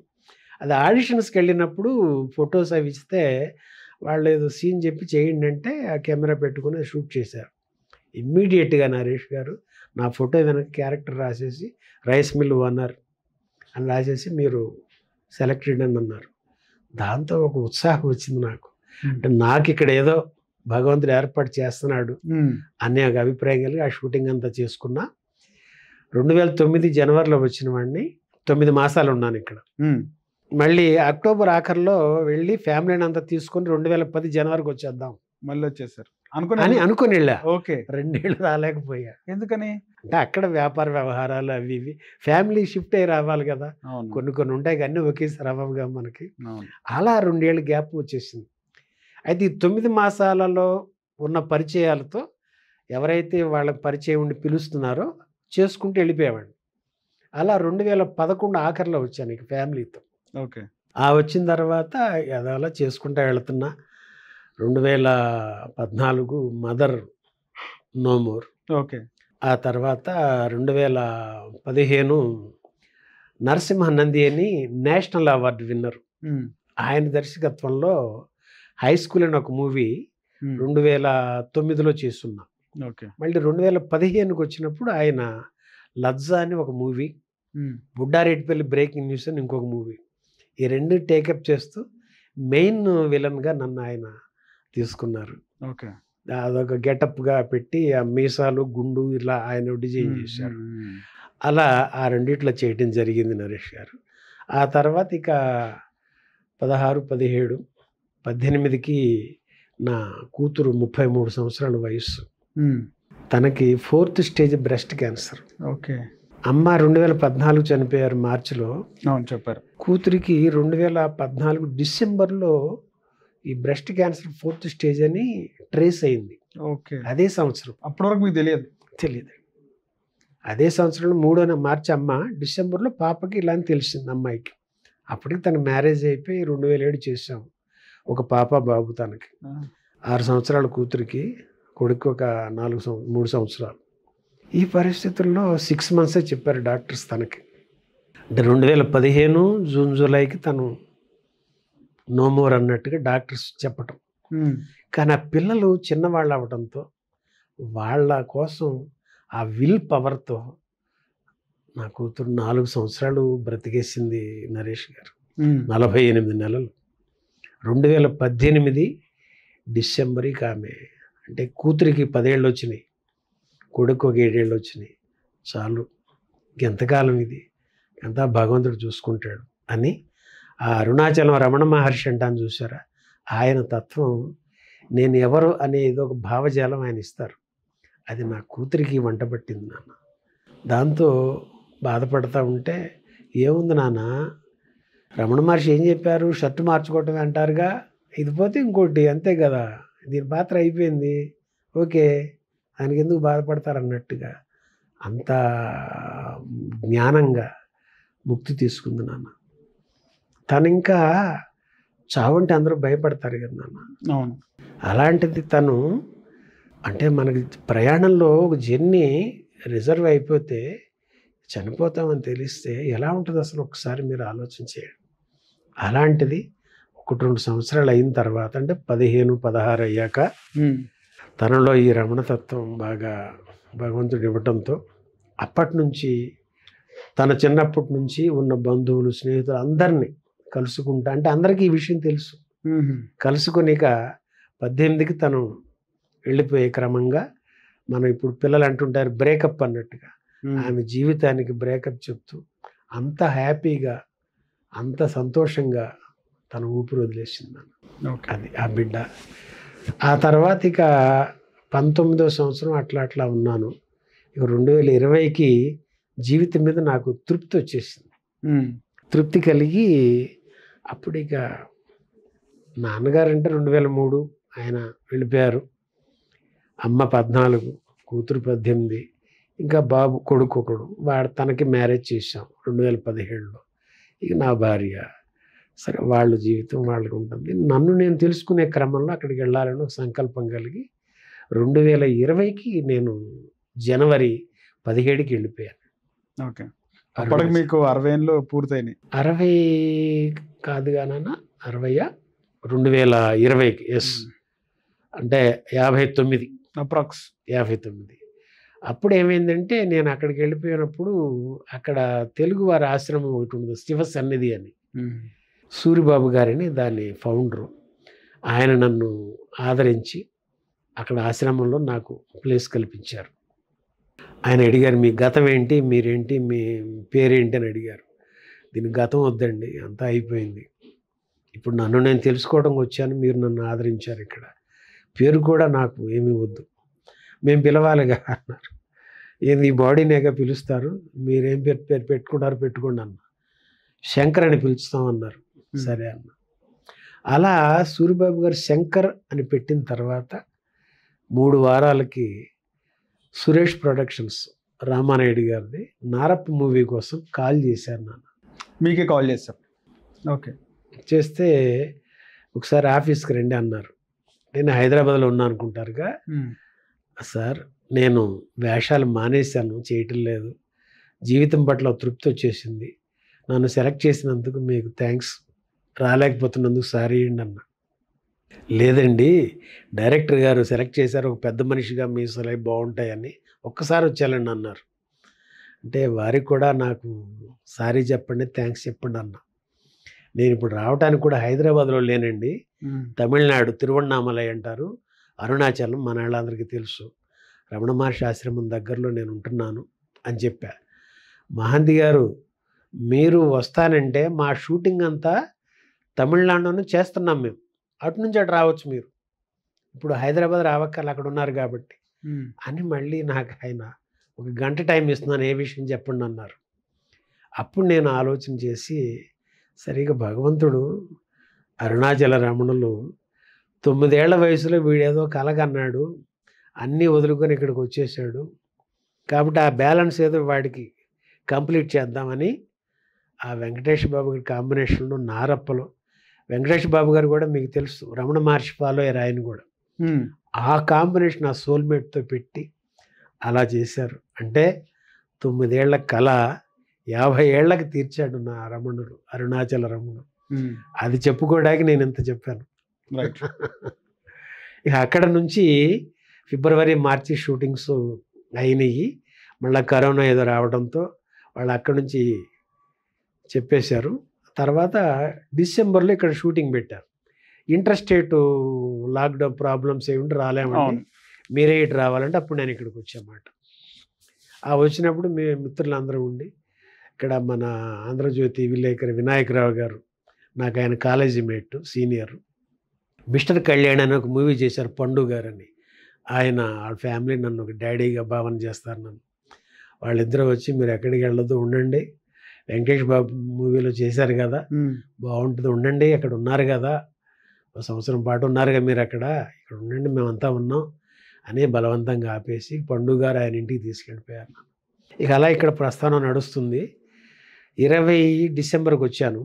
అది ఆడిషన్స్కి వెళ్ళినప్పుడు ఫొటోస్ అవి ఇస్తే వాళ్ళు ఏదో సీన్ చెప్పి చేయండి అంటే ఆ కెమెరా పెట్టుకుని షూట్ చేశారు. ఇమ్మీడియట్గా నరేష్ గారు నా ఫోటో వెనక క్యారెక్టర్ రాసేసి రైస్ మిల్ ఓనర్ అని రాసేసి మీరు సెలెక్టెడ్ అని అన్నారు. దాంతో ఒక ఉత్సాహం వచ్చింది నాకు. అంటే నాకు ఇక్కడ ఏదో భగవంతుడు ఏర్పాటు చేస్తున్నాడు అనే ఒక అభిప్రాయం కలిగి ఆ షూటింగ్ అంతా చేసుకున్నా. 2009 జనవరిలో వచ్చిన వాడిని 9 మాసాలు ఉన్నాను ఇక్కడ. మళ్ళీ అక్టోబర్ ఆఖరిలో వెళ్ళి ఫ్యామిలీని అంతా తీసుకొని 2010 జనవరికి వచ్చేద్దాం మళ్ళీ వచ్చేసారు అని అనుకుని వెళ్ళా. ఓకే. 2 ఏళ్ళు రాలేకపోయా. ఎందుకని? అంటే అక్కడ వ్యాపార వ్యవహారాలు అవి ఇవి ఫ్యామిలీ షిఫ్ట్ అయ్యి రావాలి కదా, కొన్ని ఉంటాయి కానీ ఒకేసారి అవ్వగా మనకి. అలా 2 ఏళ్ళు గ్యాప్ వచ్చేసింది. అయితే ఈ 9 మాసాలలో ఉన్న పరిచయాలతో ఎవరైతే వాళ్ళకి పరిచయం ఉండి పిలుస్తున్నారో చేసుకుంటూ వెళ్ళిపోయేవాడిని. అలా 2011 ఆఖరిలో వచ్చాను ఇక ఫ్యామిలీతో. ఓకే. వచ్చిన తర్వాత అలా చేసుకుంటూ వెళుతున్నా. 2014 మదర్ నో మోర్. ఓకే. ఆ తర్వాత 2015 నరసింహ నంది అని నేషనల్ అవార్డు విన్నర్, ఆయన దర్శకత్వంలో హై స్కూల్ అని ఒక మూవీ 2009లో చేస్తున్నా. ఓకే. మళ్ళీ 2015కి వచ్చినప్పుడు ఆయన లజ్జా అని ఒక మూవీ, బుడ్డారెడ్డిపల్లి బ్రేకింగ్ న్యూస్ అని ఇంకొక మూవీ, ఈ 2 టేకప్ చేస్తూ మెయిన్ విలన్గా నన్ను ఆయన తీసుకున్నారు. ఓకే. అదొక గెటప్గా పెట్టి ఆ మీసాలు గుండు ఇలా ఆయన డిజైన్ చేశారు. అలా ఆ 2 చేయటం జరిగింది నరేష్ గారు. ఆ తర్వాత ఇక 16, 17, 18కి నా కూతురు 33 సంవత్సరాల వయస్సు. తనకి 4th stage breast cancer. Okay. అమ్మ 2014 చనిపోయారు మార్చిలో. అవును చెప్పారు. కూతురికి 2014 డిసెంబర్లో ఈ బ్రెస్ట్ క్యాన్సర్ 4th స్టేజ్ అని ట్రేస్ అయింది. ఓకే. అదే సంవత్సరం. అప్పటి వరకు మీకు తెలియదు. అదే సంవత్సరంలో 3వ మార్చి అమ్మ, డిసెంబర్లో పాపకి ఇలా అని తెలిసింది అమ్మాయికి. అప్పటికి తన మ్యారేజ్ అయిపోయి 2007 చేసాము. ఒక పాప బాబు. తనకి 6 సంవత్సరాల కూతురికి, కొడుకు ఒక 3 సంవత్సరాలు. ఈ పరిస్థితుల్లో 6 months చెప్పారు డాక్టర్స్ తనకి. అంటే 2015 జూన్ జూలైకి తను నో మోర్ అన్నట్టుగా డాక్టర్స్ చెప్పటం. కానీ ఆ పిల్లలు చిన్నవాళ్ళు అవ్వడంతో వాళ్ళ కోసం ఆ విల్ పవర్తో నా కూతురు 4 సంవత్సరాలు బ్రతికేసింది నరేష్ గారు. 48 నెలలు. 2018 డిసెంబర్కి ఆమె, అంటే కూతురికి 10 ఏళ్ళు వచ్చినాయి, కొడుకు ఒక 7 ఏళ్ళు వచ్చినాయి. చాలు, ఎంతకాలం ఇది, ఎంత భగవంతుడు చూసుకుంటాడు అని ఆ అరుణాచలం రమణ మహర్షి అంటాను చూసారా, ఆయన తత్వం నేను ఎవరు అనే ఏదో ఒక భావజాలం ఆయన ఇస్తారు. అది నా కూతురికి వంట పట్టింది నాన్న. దాంతో బాధపడతా ఉంటే, ఏముంది నాన్న, రమణ మహర్షి ఏం చెప్పారు, షర్టు మార్చుకోవటం అంటారుగా, ఇది పోతే ఇంకోటి, అంతే కదా, దీని పాత్ర అయిపోయింది, ఓకే, దానికి ఎందుకు బాధపడతారు అన్నట్టుగా అంత జ్ఞానంగా ముక్తి తీసుకుంది నాన్న. తను ఇంకా చావంటే అందరూ భయపడతారు కదా నాన్న. అవును. అలాంటిది తను, అంటే మనకి ప్రయాణంలో ఒక జర్నీ రిజర్వ్ అయిపోతే చనిపోతామని తెలిస్తే ఎలా ఉంటుంది అసలు, ఒకసారి మీరు ఆలోచన చేయండి. అలాంటిది 1-2 సంవత్సరాలు అయిన తర్వాత, అంటే 15, 16 అయ్యాక తనలో ఈ రమణతత్వం బాగా భగవంతుడు ఇవ్వటంతో అప్పటి నుంచి తన చిన్నప్పటి నుంచి ఉన్న బంధువులు స్నేహితులు అందరినీ కలుసుకుంటా, అంటే అందరికీ ఈ విషయం తెలుసు, కలుసుకునిక 18కి తను వెళ్ళిపోయే క్రమంగా మనం ఇప్పుడు పిల్లలు అంటుంటారు బ్రేకప్ అన్నట్టుగా ఆమె జీవితానికి బ్రేకప్ చెప్తూ అంత హ్యాపీగా అంత సంతోషంగా తను ఊపిరి వదిలేసింది నన్ను. అది ఆ బిడ్డ. ఆ తర్వాత ఇక 19వ సంవత్సరం అట్లా ఉన్నాను. ఇక 2020కి జీవితం మీద నాకు తృప్తి వచ్చేసింది. తృప్తి కలిగి అప్పుడు ఇక నాన్నగారంటే 2003 ఆయన వెళ్ళిపోయారు. అమ్మ 14, కూతురు 18, ఇంకా బాబు కొడుకు ఒకడు, తనకి మ్యారేజ్ చేసాం 2017లో. ఇక నా భార్య, సరే వాళ్ళ జీవితం వాళ్ళకి ఉంటుంది. నన్ను నేను తెలుసుకునే క్రమంలో అక్కడికి వెళ్ళాలని ఒక సంకల్పం కలిగి 2020కి నేను జనవరి 17కి వెళ్ళిపోయాను. ఓకే. అప్పటికి మీకు 60 ఏళ్ళు పూర్తయినాయి. 60 కాదుగా నాన్న, 60 2020కి. ఎస్, అంటే 59 అప్రాక్స్ 59. అప్పుడు ఏమైందంటే నేను అక్కడికి వెళ్ళిపోయినప్పుడు అక్కడ తెలుగు వారి ఆశ్రమం ఒకటి ఉంది, శివ సన్నిధి అని. సూరిబాబు గారిని దాని ఫౌండరు. ఆయన నన్ను ఆదరించి అక్కడ ఆశ్రమంలో నాకు ప్లేస్ కల్పించారు. ఆయన అడిగారు, మీ గతం ఏంటి, మీరేంటి, మీ పేరేంటి అని అడిగారు. దీని గతం వద్దండి, అంతా అయిపోయింది. ఇప్పుడు నన్ను నేను తెలుసుకోవడం వచ్చాను, మీరు నన్ను ఆదరించారు. ఇక్కడ పేరు కూడా నాకు ఏమీ వద్దు, మేము పిలవాలిగా అన్నారు. ఏంది ఈ బాడీనేగా పిలుస్తారు, మీరేం పేరు పెట్టుకుంటారు పెట్టుకోండి అన్న. శంకర్ అని పిలుస్తామన్నారు. సరే అన్న. అలా సూరిబాబు గారు శంకర్ అని పెట్టిన తర్వాత 3 వారాలకి సురేష్ ప్రొడక్షన్స్ రామానాయుడు గారిది నారప్ప మూవీ కోసం కాల్ చేశారు. నాన్న మీకే కాల్ చేశారు? ఓకే. చేస్తే ఒకసారి ఆఫీస్కి రండి అన్నారు. నేను హైదరాబాద్లో ఉన్నా అనుకుంటారుగా. సార్, నేను వేషాలు మానేశాను, చేయటం లేదు, జీవితం పట్ల తృప్తి వచ్చేసింది, నన్ను సెలెక్ట్ చేసినందుకు మీకు థ్యాంక్స్, రాలేకపోతున్నందుకు సారీ అండి అన్న. లేదండి, డైరెక్టర్ గారు సెలెక్ట్ చేశారు, ఒక పెద్ద మనిషిగా మీ సలహా బాగుంటాయని, ఒక్కసారి వచ్చాలండి అన్నారు. అంటే వారికి కూడా నాకు సారీ చెప్పండి, థ్యాంక్స్ చెప్పండి అన్న. నేను ఇప్పుడు రావడానికి కూడా హైదరాబాద్లో లేనండి, తమిళనాడు తిరువణ్ణామలై అంటారు, అరుణాచలం మన వాళ్ళందరికీ తెలుసు, రమణ మహర్షి ఆశ్రమం దగ్గరలో నేను ఉంటున్నాను అని చెప్పా. మహంతి గారు, మీరు వస్తానంటే మా షూటింగ్ అంతా తమిళనాడులోనే చేస్తున్నాం మేము, అటు నుంచి అటు రావచ్చు మీరు, ఇప్పుడు హైదరాబాద్ రావక్కర్లు, అక్కడ ఉన్నారు కాబట్టి అని మళ్ళీ నాకు ఆయన 1 గంట టైం ఇస్తున్నాను, ఏ విషయం చెప్పండి అన్నారు. అప్పుడు నేను ఆలోచన చేసి, సరిగా భగవంతుడు అరుణాచల రమణులు 9 ఏళ్ల వయసులో వీడేదో కలగన్నాడు, అన్నీ వదులుకొని ఇక్కడికి వచ్చేసాడు, కాబట్టి ఆ బ్యాలెన్స్ ఏదో వాడికి కంప్లీట్ చేద్దామని ఆ వెంకటేష్ బాబు గారి కాంబినేషన్లో నారప్పలో, వెంకటేష్ బాబు గారు కూడా మీకు తెలుసు రమణ మహర్షి ఫాలో అయ్యారు ఆయన కూడా, ఆ కాంబినేషన్ ఆ సోల్మేట్తో పెట్టి అలా చేశారు. అంటే 9 ఏళ్ల కళ 50 ఏళ్లకి తీర్చాడు నా రమణుడు, అరుణాచల రమణుడు. అది చెప్పుకోవడానికి నేను ఇంత చెప్పాను. ఇక అక్కడ నుంచి ఫిబ్రవరి మార్చి షూటింగ్స్ అయినాయి. మళ్ళీ కరోనా ఏదో రావడంతో వాళ్ళు అక్కడ నుంచి చెప్పేశారు. తర్వాత డిసెంబర్లో ఇక్కడ షూటింగ్ పెట్టారు. ఇంటర్స్టేట్ లాక్డౌన్ ప్రాబ్లమ్స్ ఏమిటి రాలేమండి, మీరే ఇటు రావాలంటే అప్పుడు నేను ఇక్కడికి వచ్చామాట. ఆ వచ్చినప్పుడు మేము మిత్రులందరూ ఉండి ఇక్కడ మన ఆంధ్రజ్యోతి విలేకరి వినాయకరావు గారు, నాకు ఆయన college mate senior, mister Kalyan అని ఒక మూవీ చేశారు పండు గారని, ఆయన వాళ్ళ ఫ్యామిలీ నన్ను ఒక డాడీగా భావన చేస్తారు నన్ను. వాళ్ళిద్దరూ వచ్చి మీరు ఎక్కడికి వెళ్ళదు ఉండండి, వెంకటేష్ బాబు మూవీలో చేశారు కదా బాగుంటుంది ఉండండి, అక్కడ ఉన్నారు కదా 1 సంవత్సరం పాటు ఉన్నారుగా మీరు అక్కడ, ఇక్కడ ఉండండి మేమంతా ఉన్నాం అని బలవంతంగా ఆపేసి పండు గారు ఆయన ఇంటికి తీసుకెళ్ళిపోయారు. ఇక అలా ఇక్కడ ప్రస్థానం నడుస్తుంది. 20 డిసెంబర్కి వచ్చాను.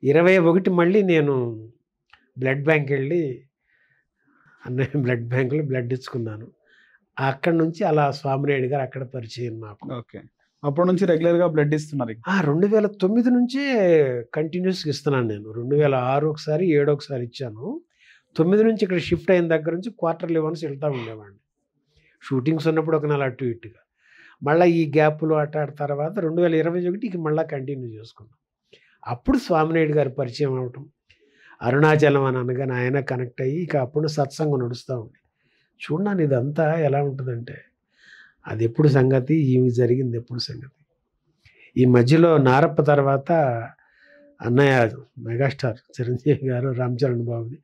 21 మళ్ళీ నేను బ్లడ్ బ్యాంక్ వెళ్ళి అన్నయ్య బ్లడ్ బ్యాంకులో బ్లడ్ ఇచ్చుకున్నాను. అక్కడ నుంచి అలా స్వామినాయుడు గారు అక్కడ పరిచయం నాకు. ఓకే. అప్పటి నుంచి రెగ్యులర్గా బ్లడ్ ఇస్తున్నారు? 2009 నుంచే కంటిన్యూస్గా ఇస్తున్నాను నేను. 2006 ఒకసారి 7 ఒకసారి ఇచ్చాను. 9 నుంచి ఇక్కడ షిఫ్ట్ అయిన దగ్గర నుంచి క్వార్టర్లీ వన్స్ వెళ్తూ ఉండేవాడిని. షూటింగ్స్ ఉన్నప్పుడు ఒక నెల అటు ఇటుగా, మళ్ళీ ఈ గ్యాప్లో తర్వాత 2021కి మళ్ళీ కంటిన్యూ చేసుకున్నాం. అప్పుడు స్వామినాయుడు గారు పరిచయం అవటం, అరుణాచలం అని అనగానే ఆయన కనెక్ట్ అయ్యి ఇక అప్పుడు సత్సంగం నడుస్తూ ఉంది. చూడన్నాను ఇదంతా ఎలా ఉంటుందంటే అది ఎప్పుడు సంగతి, ఇవి జరిగింది ఎప్పుడు సంగతి. ఈ మధ్యలో నారప్ప తర్వాత అన్నయ్య మెగాస్టార్ చిరంజీవి గారు రామ్ చరణ్ బాబుది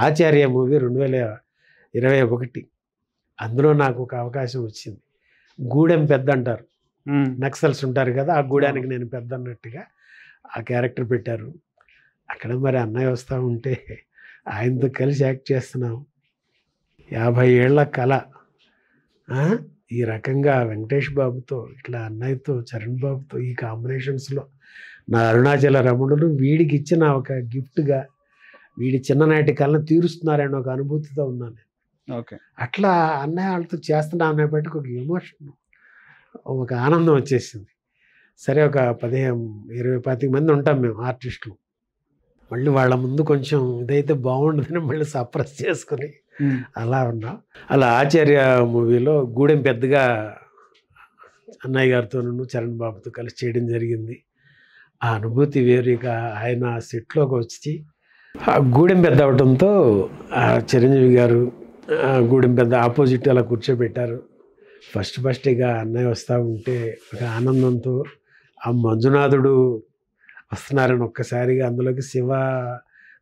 ఆచార్య మూవీ 2021, అందులో నాకు ఒక అవకాశం వచ్చింది. గూడెం పెద్ద అంటారు, నక్సల్స్ ఉంటారు కదా, ఆ గూడానికి నేను పెద్ద అన్నట్టుగా ఆ క్యారెక్టర్ పెట్టారు. అక్కడ మరి అన్నయ్య వస్తూ ఉంటే ఆయనతో కలిసి యాక్ట్ చేస్తున్నాం. 50 ఏళ్ల కళ. ఈ రకంగా వెంకటేష్ బాబుతో ఇట్లా అన్నయ్యతో చరణ్ బాబుతో ఈ కాంబినేషన్స్లో నా అరుణాచల రమణులు వీడికి ఇచ్చిన ఒక గిఫ్ట్గా వీడి చిన్ననాటి కళను తీరుస్తున్నారని ఒక అనుభూతితో ఉన్నాను. ఓకే, అట్లా అన్నయ్య వాళ్ళతో చేస్తున్నా అనేప్పటికీ ఒక ఎమోషన్, ఒక ఆనందం వచ్చేసింది. సరే ఒక 15-20 మంది ఉంటాం మేము ఆర్టిస్టులు. మళ్ళీ వాళ్ళ ముందు కొంచెం ఇదైతే బాగుండదని మళ్ళీ సప్రెస్ చేసుకుని అలా ఉన్నాం. అలా ఆచార్య మూవీలో గూడెం పెద్దగా అన్నయ్య గారితోనూ చరణ్ బాబుతో కలిసి చేయడం జరిగింది. ఆ అనుభూతి వేరు. ఇక ఆయన సెట్లోకి వచ్చి ఆ గూడెం పెద్ద అవడంతో ఆ చిరంజీవి గారు గూడెం పెద్ద ఆపోజిట్ అలా కూర్చోబెట్టారు. ఫస్ట్ ఇక అన్నయ్య వస్తూ ఉంటే ఒక ఆనందంతో ఆ మంజునాథుడు వస్తున్నారని ఒక్కసారిగా అందులోకి శివ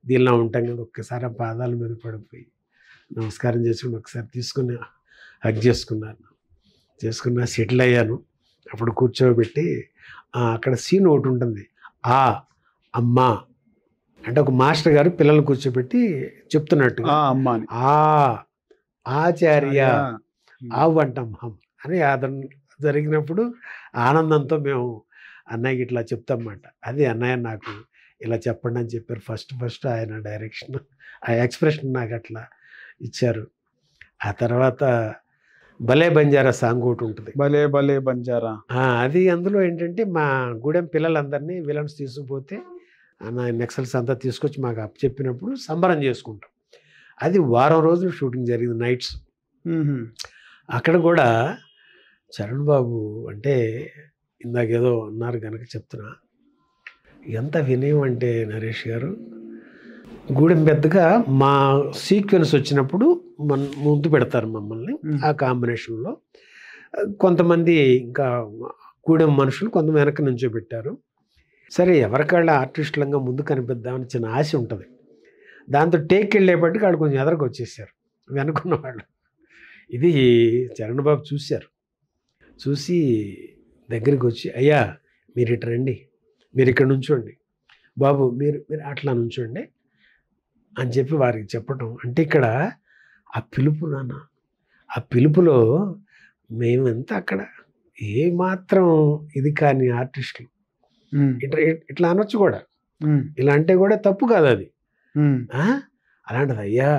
దీనిలో ఉంటాం కదా, ఒక్కసారి ఆ పాదాల మీద పడిపోయి నమస్కారం చేసుకుని ఒకసారి తీసుకుని హగ్ చేసుకున్నా సెటిల్ అయ్యాను. అప్పుడు కూర్చోబెట్టి అక్కడ సీన్ ఒకటి ఉంటుంది, ఆ అమ్మ అంటే ఒక మాస్టర్ గారు పిల్లల్ని కూర్చోబెట్టి చెప్తున్నట్టు ఆ ఆచార్య ఆవు అంటాం హం అని జరిగినప్పుడు ఆనందంతో మేము అన్నయ్యకి ఇట్లా చెప్తామన్నమాట. అది అన్నయ్య నాకు ఇలా చెప్పండి అని చెప్పారు. ఫస్ట్ ఆయన డైరెక్షన్, ఆ ఎక్స్ప్రెషన్ నాకు అట్లా ఇచ్చారు. ఆ తర్వాత భలే బంజారా సాంగ్ ఒకటి ఉంటుంది, భలే భలే బంజారా. అది అందులో ఏంటంటే మా గూడెం పిల్లలందరినీ విలన్స్ తీసుకుపోతే నెక్సల్స్ అంతా తీసుకొచ్చి మాకు అప్పు చెప్పినప్పుడు సంబరం చేసుకుంటాం. అది వారం రోజులు షూటింగ్ జరిగింది, నైట్స్. అక్కడ కూడా చరణ్ బాబు అంటే ఇందాకేదో అన్నారు కనుక చెప్తున్నా, ఎంత వినయం అంటే నరేష్ గారు, గూడెం పెద్దగా మా సీక్వెన్స్ వచ్చినప్పుడు ముందు పెడతారు మమ్మల్ని. ఆ కాంబినేషన్లో కొంతమంది ఇంకా గూడెం మనుషులు కొంత వెనక నుంచో పెట్టారు. సరే ఎవరికాళ్ళ ఆర్టిస్టులంగా ముందు కనిపిద్దామని చిన్న ఆశ ఉంటుంది. దాంతో టేక్ వెళ్ళేపటికి వాళ్ళు కొంచెం ఎదరకు వచ్చేసారు వెనుకున్న వాళ్ళు. ఇది చరణ్ బాబు చూసి దగ్గరికి వచ్చి, అయ్యా మీరు ఇటు రండి, మీరు ఇక్కడ నుంచోండి, బాబు మీరు అట్లా నుంచోండి అని చెప్పి వారికి చెప్పటం. అంటే ఇక్కడ ఆ పిలుపు నాన్న, ఆ పిలుపులో మేమెంత అక్కడ ఏమాత్రం ఇది కానీ ఆర్టిస్టులు ఇట్లా అనొచ్చు కూడా, ఇలా అంటే కూడా తప్పు కాదు అది. అలాంటిది అయ్యా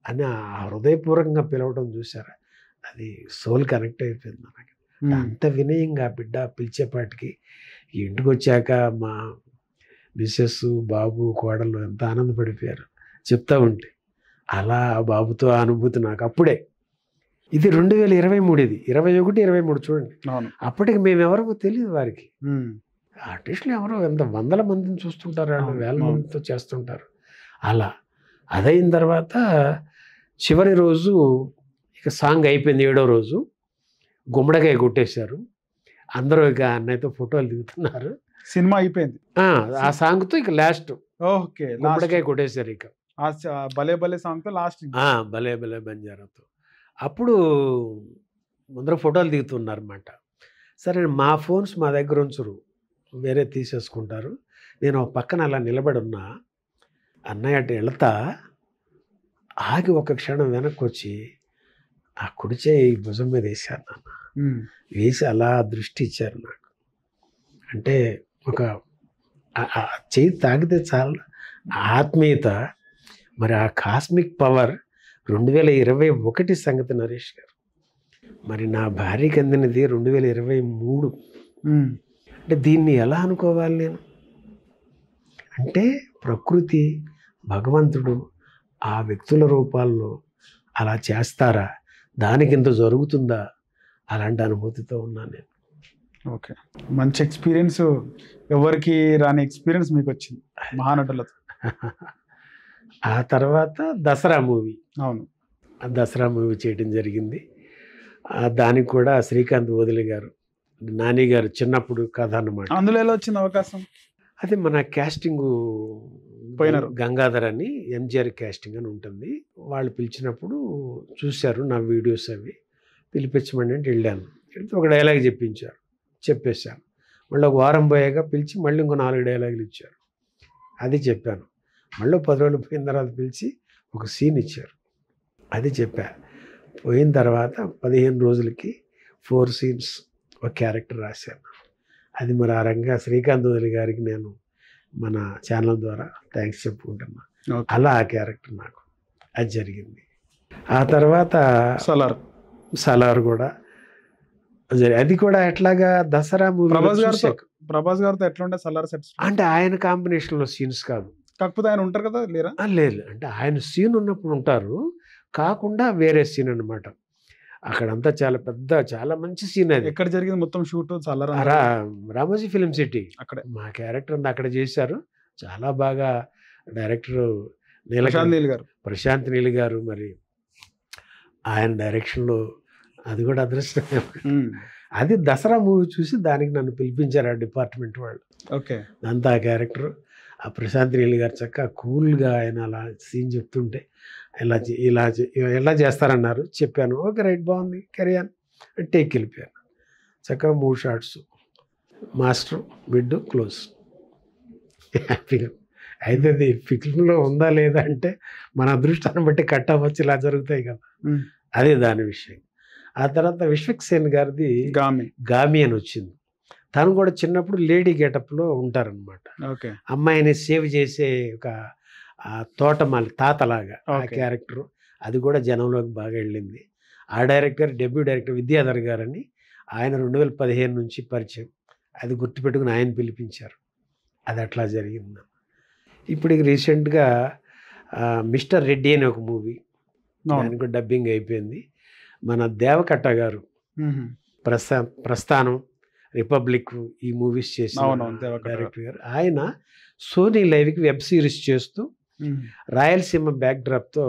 అని ఆ హృదయపూర్వకంగా పిలవడం చూసారా, అది సోల్ కనెక్ట్ అయిపోయింది మనకి. అంత వినయంగా బిడ్డ పిలిచేపాటికి ఇంటికి వచ్చాక మా మిస్సెస్ బాబు కోడళ్ళు ఎంత ఆనందపడిపోయారు చెప్తా ఉంటే. అలా బాబుతో ఆ అనుభూతి నాకు అప్పుడే. ఇది 2023, ఇది 21-23 చూడండి. అప్పటికి మేమెవరో తెలియదు వారికి. ఆర్టిస్టులు ఎవరో ఎంత వందల మందిని చూస్తుంటారు, వాళ్ళు వేల మందితో చేస్తుంటారు. అలా అదైన తర్వాత చివరి రోజు ఇక సాంగ్ అయిపోయింది, 7వ రోజు గుమ్మడికాయ కొట్టేశారు. అందరూ ఇక అన్నయ్యతో ఫోటోలు దిగుతున్నారు. సినిమా అయిపోయింది ఆ సాంగ్తో. ఇక లాస్ట్ ఓకే గుమ్మడికాయ కొట్టేశారు. ఇక భలే భలే సాంగ్తో లాస్ట్ భలే భలే బంజారాతో. అప్పుడు ముందర ఫోటోలు దిగుతున్నారన్నమాట. సరే మా ఫోన్స్ మా దగ్గర ఉంచరు, వేరే తీసేసుకుంటారు. నేను ఒక పక్కన అలా నిలబడి ఉన్నా, అన్నయ్య అటు వెళతా ఆగి ఒక క్షణం వెనక్కి వచ్చి ఆ కుడిచే ఈ భుజం మీద వేశారు నాన్న. వేసి అలా దృష్టి ఇచ్చారు నాకు. అంటే ఒక చేయి తాగితే చాలా ఆత్మీయత. మరి ఆ కాస్మిక్ పవర్ 2021 సంగతి నరేష్ గారు. మరి నా భార్యకి అందినది 2023. అంటే దీన్ని ఎలా అనుకోవాలి నేను? అంటే ప్రకృతి, భగవంతుడు ఆ వ్యక్తుల రూపాల్లో అలా చేస్తారా, దానికి ఇంత జరుగుతుందా, అలాంటి అనుభూతితో ఉన్నాను నేను. ఓకే, మంచి ఎక్స్పీరియన్స్, ఎవరికి రాని ఎక్స్పీరియన్స్ మీకు వచ్చింది మహానటులతో. ఆ తర్వాత దసరా మూవీ, అవును. ఆ దసరా మూవీ చేయడం జరిగింది. దానికి కూడా శ్రీకాంత్ వదిలి గారు, నాని గారు చిన్నప్పుడు కథ అన్నమాట. అందులో ఎలా వచ్చింది అవకాశం? అది మన క్యాస్టింగ్ పోయినారు. గంగాధర్ అని ఎంజిఆర్ క్యాస్టింగ్ అని ఉంటుంది. వాళ్ళు పిలిచినప్పుడు చూశారు నా వీడియోస్ అవి, పిలిపించమని అంటే వెళ్ళాను. వెళ్తే ఒక డైలాగ్ చెప్పేశాను. మళ్ళీ ఒక వారం పోయాక పిలిచి మళ్ళీ ఇంకో 4 డైలాగులు ఇచ్చారు, అది చెప్పాను. మళ్ళీ 10 రోజులు పోయిన తర్వాత పిలిచి ఒక సీన్ ఇచ్చారు, అది చెప్పా. పోయిన తర్వాత 15 రోజులకి 4 సీన్స్ ఒక క్యారెక్టర్ రాశాను. అది మరి ఆ రంగా శ్రీకాంత్ వదిలి గారికి నేను మన ఛానల్ ద్వారా థ్యాంక్స్ చెప్పుకుంటున్నా. అలా ఆ క్యారెక్టర్ నాకు అది జరిగింది. ఆ తర్వాత సలార్ కూడా అది కూడా ఎట్లాగా దసరా మూవీ. ప్రభాస్ గారితో ఎట్లుండే సలార్ సెట్స్? అంటే ఆయన కాంబినేషన్లో సీన్స్ కాదు, కాకపోతే ఆయన ఉంటారు కదా, లేరా? లేదు, అంటే ఆయన సీన్ ఉన్నప్పుడు ఉంటారు, కాకుండా వేరే సీన్ అనమాట. అక్కడంతా చాలా పెద్ద, చాలా మంచి సీన్. అది ఎక్కడ జరిగింది మొత్తం shoot? Salaar Ramoji film city, అక్కడే మా క్యారెక్టర్ అంతా అక్కడ చేశారు. చాలా బాగా డైరెక్టర్ ప్రశాంత్ నీల్ గారు, మరి ఆయన డైరెక్షన్లో అది కూడా అదృష్టం. అది దసరా మూవీ చూసి దానికి నన్ను పిలిపించారు ఆ డిపార్ట్మెంట్ వాళ్ళు. ఓకే, అంతా ఆ క్యారెక్టర్, ఆ ప్రశాంత్ నీల్ గారు చక్కగా కూల్గా ఆయన అలా సీన్ చెప్తుంటే ఎలా చేస్తారన్నారు, చెప్పాను. ఓకే రైట్, బాగుంది, కెరియర్ టేక్ వెళ్ళిపోయాను. చక్కగా 3 షాట్స్, మాస్టర్, మిడ్, క్లోజ్, హ్యాపీగా. అయితే అది ఫిల్మ్లో ఉందా లేదా అంటే మన అదృష్టాన్ని బట్టి కట్ అవ్వచ్చు, ఇలా జరుగుతాయి కదా, అదే దాని విషయం. ఆ తర్వాత విశ్వక్సేన్ గారిది గామి అని వచ్చింది. తను కూడా చిన్నప్పుడు లేడీ గెటప్లో ఉంటారనమాట. అమ్మాయిని సేవ్ చేసే ఒక తోటమాలి తాతలాగా ఆ క్యారెక్టర్, అది కూడా జనంలోకి బాగా వెళ్ళింది. ఆ డైరెక్టర్ డెబ్యూ డైరెక్టర్ విద్యాధర్ గారని, ఆయన 2015 నుంచి పరిచయం, అది గుర్తుపెట్టుకుని ఆయన పిలిపించారు. అది అట్లా జరిగింది. ఇప్పుడు రీసెంట్గా మిస్టర్ రెడ్డి అని ఒక మూవీ, దానికి డబ్బింగ్ అయిపోయింది. మన దేవకట్ట గారు ప్రస్థానం, రిపబ్లిక్ ఈ మూవీస్ చేసిన డైరెక్టర్ గారు, ఆయన సోనీ లైవ్కి వెబ్ సిరీస్ చేస్తూ రాయలసీమ బ్యాక్డ్రాప్తో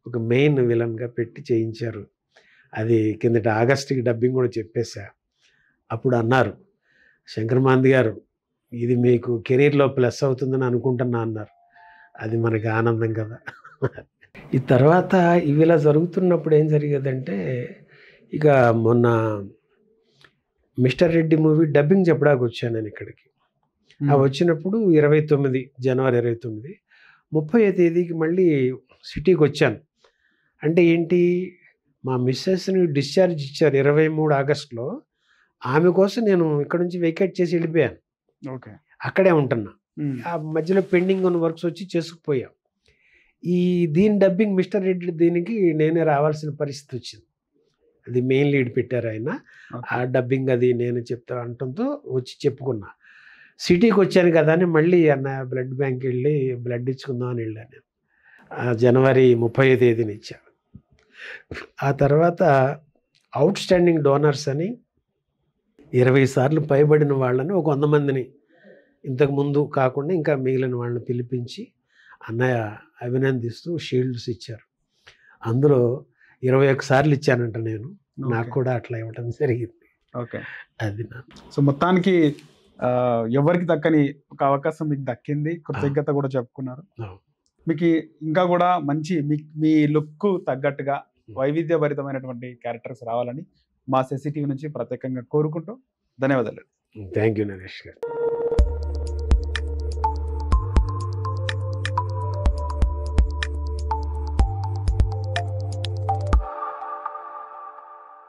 ఒక మెయిన్ విలన్గా పెట్టి చేయించారు. అది కిందట ఆగస్టుకి డబ్బింగ్ కూడా చెప్పేశా. అప్పుడు అన్నారు శంకరమాంది గారు, ఇది మీకు కెరీర్లో ప్లస్ అవుతుందని అనుకుంటున్నా అన్నారు. అది మనకి ఆనందం కదా. ఈ తర్వాత ఇవి ఇలా జరుగుతున్నప్పుడు ఏం జరిగేదంటే, ఇక మొన్న మిస్టర్ రెడ్డి మూవీ డబ్బింగ్ చెప్పడానికి వచ్చాను నేను ఇక్కడికి. వచ్చినప్పుడు జనవరి 29, 30వ తేదీకి మళ్ళీ సిటీకి వచ్చాను. అంటే ఏంటి, మా మిస్సెస్ని డిశ్చార్జ్ ఇచ్చారు 23 ఆగస్టులో. ఆమె కోసం నేను ఇక్కడ నుంచి వెకేట్ చేసి వెళ్ళిపోయాను. ఓకే, అక్కడే ఉంటున్నా. ఆ మధ్యలో పెండింగ్ ఉన్న వర్క్స్ వచ్చి చేసుకుపోయాం. దీని డబ్బింగ్ మిస్టర్ రెడ్డి దీనికి నేనే రావాల్సిన పరిస్థితి వచ్చింది. అది మెయిన్ లీడ్ పెట్టారు ఆయన. ఆ డబ్బింగ్ అది నేను చెప్తా అంటంతో వచ్చి చెప్పుకున్నా. సిటీకి వచ్చాను కదా అని మళ్ళీ అన్న బ్లడ్ బ్యాంక్ వెళ్ళి బ్లడ్ ఇచ్చుకుందాం అని వెళ్ళాను నేను. జనవరి 30వ తేదీని ఇచ్చాను. ఆ తర్వాత అవుట్ స్టాండింగ్ డోనర్స్ అని 20 సార్లు పైబడిన వాళ్ళని ఒక 100 మందిని ఇంతకుముందు కాకుండా ఇంకా మిగిలిన వాళ్ళని పిలిపించి అన్నయ్య అభినందిస్తూ షీల్డ్స్ ఇచ్చారు. అందులో 21 సార్లు ఇచ్చానంట నేను. నాకు కూడా అట్లా ఇవ్వడం జరిగింది. ఓకే, అది సో మొత్తానికి ఎవరికి దక్కని ఒక అవకాశం మీకు దక్కింది, కృతజ్ఞత కూడా చెప్పుకున్నారు. మీకు ఇంకా కూడా మంచి మీ లుక్ తగ్గట్టుగా వైవిధ్యభరితమైనటువంటి క్యారెక్టర్స్ రావాలని మా సెసిటీవీ నుంచి ప్రత్యేకంగా కోరుకుంటూ ధన్యవాదాలు. థ్యాంక్ యూ నరేష్ గారు.